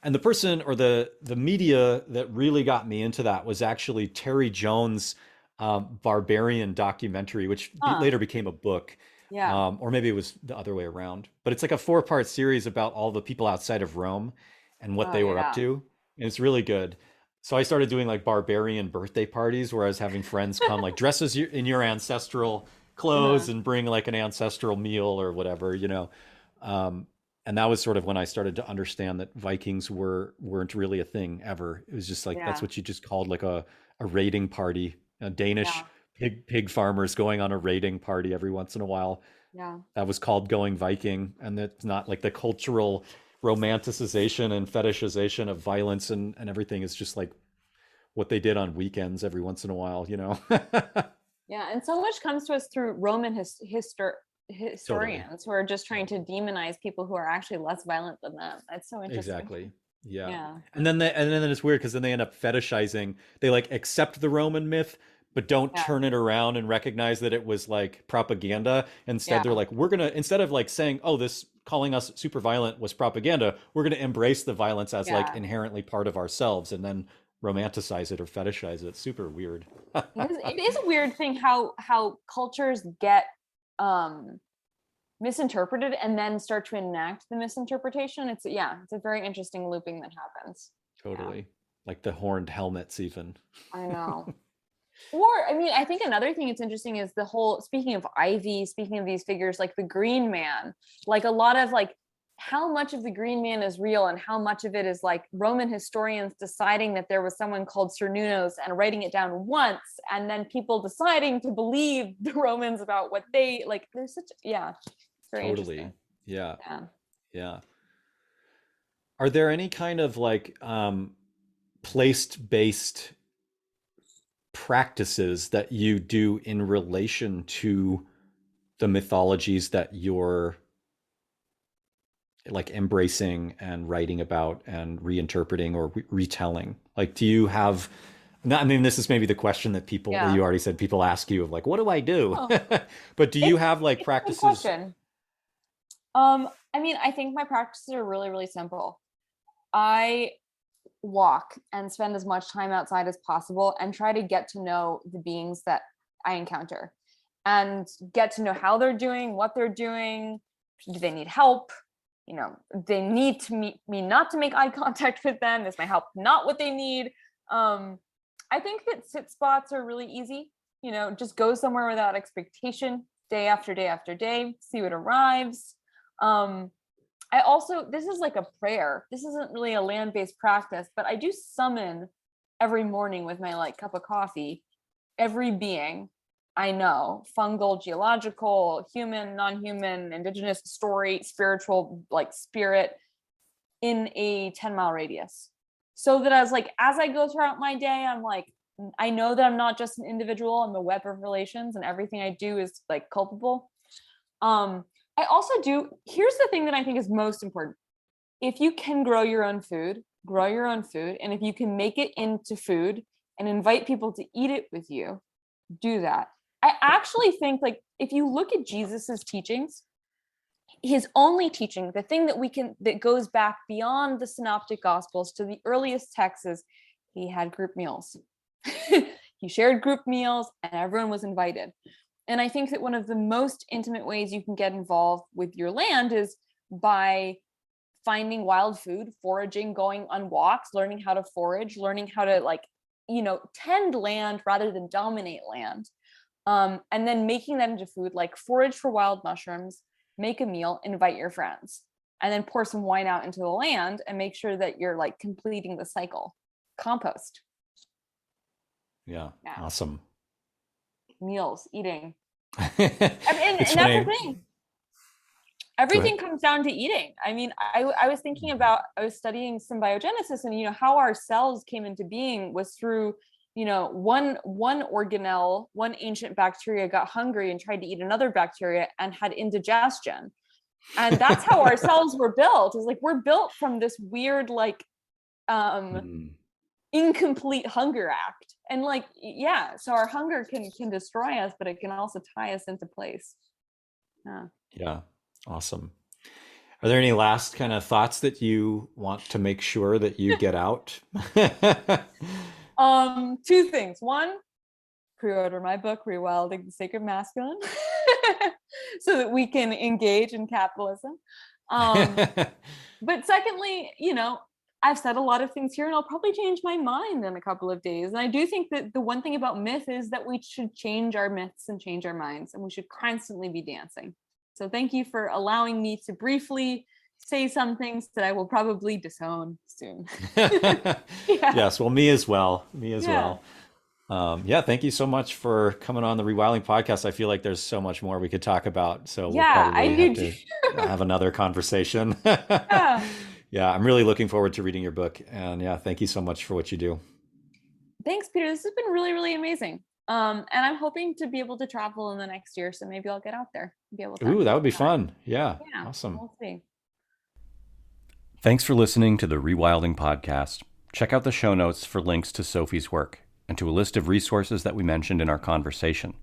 A: and the person or the media that really got me into that was actually Terry Jones' Barbarian documentary, which
B: Huh.
A: later became a book.
B: Yeah.
A: Or maybe it was the other way around. But it's like a four-part series about all the people outside of Rome and what
B: Oh
A: they were up
B: yeah.
A: to. And it's really good. So I started doing like barbarian birthday parties where I was having friends come like dress as in your ancestral
B: Uh-huh.
A: clothes and bring like an ancestral meal or whatever. Um, and that was sort of when I started to understand that Vikings weren't really a thing ever. It was just like that's
B: Yeah.
A: what you just called like a raiding party, a Danish
B: Yeah.
A: pig farmers going on a raiding party every once in a while.
B: Yeah.
A: That was called going Viking, and it's not like the cultural romanticization and fetishization of violence and everything is just like what they did on weekends every once in a while.
B: Yeah. And so much comes to us through Roman
A: Totally.
B: historians who are just trying to demonize people who are actually less violent than them. It's so interesting.
A: Exactly. Yeah.
B: Yeah.
A: And then it's weird because then they end up fetishizing. They like accept the Roman myth, but don't
B: Yeah.
A: turn it around and recognize that it was like propaganda. Instead, they're
B: Yeah.
A: like, we're gonna instead of like saying, oh, this calling us super violent was propaganda, we're gonna embrace the violence as like
B: Yeah.
A: inherently part of ourselves, and then romanticize it or fetishize it. Super weird.
B: It is a weird thing how cultures get um misinterpreted and then start to enact the misinterpretation. It's a very interesting looping that happens. Yeah.
A: Totally. Like the horned helmets, even.
B: I know. Or I mean, I think another thing that's interesting is the whole, speaking of Ivy, speaking of these figures like the Green Man, like a lot of like how much of the Green Man is real and how much of it is like Roman historians deciding that there was someone called Cernunnos and writing it down once, and then people deciding to believe the Romans about what they like. There's such, yeah, it's very
A: Totally.
B: interesting.
A: Yeah.
B: Yeah.
A: Yeah. Are there any kind of like placed-based practices that you do in relation to the mythologies that you're like embracing and writing about and reinterpreting or retelling? Like, do you have, I mean, this is maybe the question that people, that
B: Yeah.
A: you already said, people ask you of like, what do I do?
B: Oh,
A: But do you
B: it's
A: have like
B: it's a good
A: practices?
B: question. I mean, I think my practices are really, really simple. I walk and spend as much time outside as possible and try to get to know the beings that I encounter and get to know how they're doing, what they're doing. Do they need help? They need to meet me not to make eye contact with them. Is my help not what they need? I think that sit spots are really easy. Just go somewhere without expectation, day after day after day, see what arrives. I also, this is like a prayer. This isn't really a land-based practice, but I do summon every morning with my like cup of coffee, every being I know, fungal, geological, human, non-human, indigenous, story, spiritual, like spirit, in a 10-mile radius. So that as I go throughout my day, I'm like, I know that I'm not just an individual. I'm a web of relations, and everything I do is like culpable. I also do, here's the thing that I think is most important. If you can grow your own food, grow your own food. And if you can make it into food and invite people to eat it with you, do that. I actually think, like, if you look at Jesus's teachings, his only teaching, the thing that goes back beyond the synoptic gospels to the earliest texts, is he had group meals. He shared group meals and everyone was invited. And I think that one of the most intimate ways you can get involved with your land is by finding wild food, foraging, going on walks, learning how to forage, learning how to tend land rather than dominate land. And then making that into food, like forage for wild mushrooms, make a meal, invite your friends, and then pour some wine out into the land and make sure that you're like completing the cycle. Compost.
A: Yeah. Awesome.
B: Meals, eating. And that's the thing. Everything comes down to eating. I mean, I was thinking about, I was studying symbiogenesis, and how our cells came into being was through one organelle, one ancient bacteria got hungry and tried to eat another bacteria and had indigestion. And that's how our cells were built. Is like, we're built from this weird, incomplete hunger act. And so our hunger can destroy us, but it can also tie us into place.
A: Yeah. Awesome. Are there any last kind of thoughts that you want to make sure that you get out?
B: Two things. One, pre-order my book, Rewilding the Sacred Masculine, so that we can engage in capitalism. But secondly, I've said a lot of things here, and I'll probably change my mind in a couple of days. And I do think that the one thing about myth is that we should change our myths and change our minds, and we should constantly be dancing. So thank you for allowing me to briefly say some things that I will probably disown soon.
A: Yes, well, me as well. Thank you so much for coming on the Rewilding podcast. I feel like there's so much more we could talk about. So we'll probably have to have another conversation. Yeah, I'm really looking forward to reading your book. And thank you so much for what you do.
B: Thanks, Peter. This has been really, really amazing. And I'm hoping to be able to travel in the next year. So maybe I'll get out there and be able to.
A: Ooh, that would be fun. Yeah. Awesome.
B: We'll see.
A: Thanks for listening to the Rewilding podcast. Check out the show notes for links to Sophie's work and to a list of resources that we mentioned in our conversation.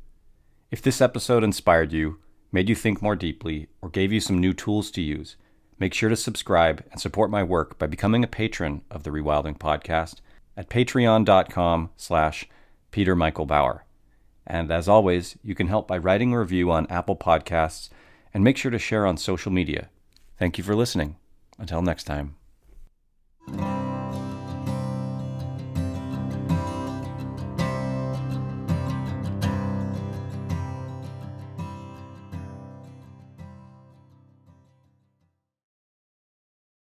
A: If this episode inspired you, made you think more deeply, or gave you some new tools to use, make sure to subscribe and support my work by becoming a patron of the Rewilding podcast at patreon.com/Peter Michael Bauer. And as always, you can help by writing a review on Apple Podcasts and make sure to share on social media. Thank you for listening. Until next time.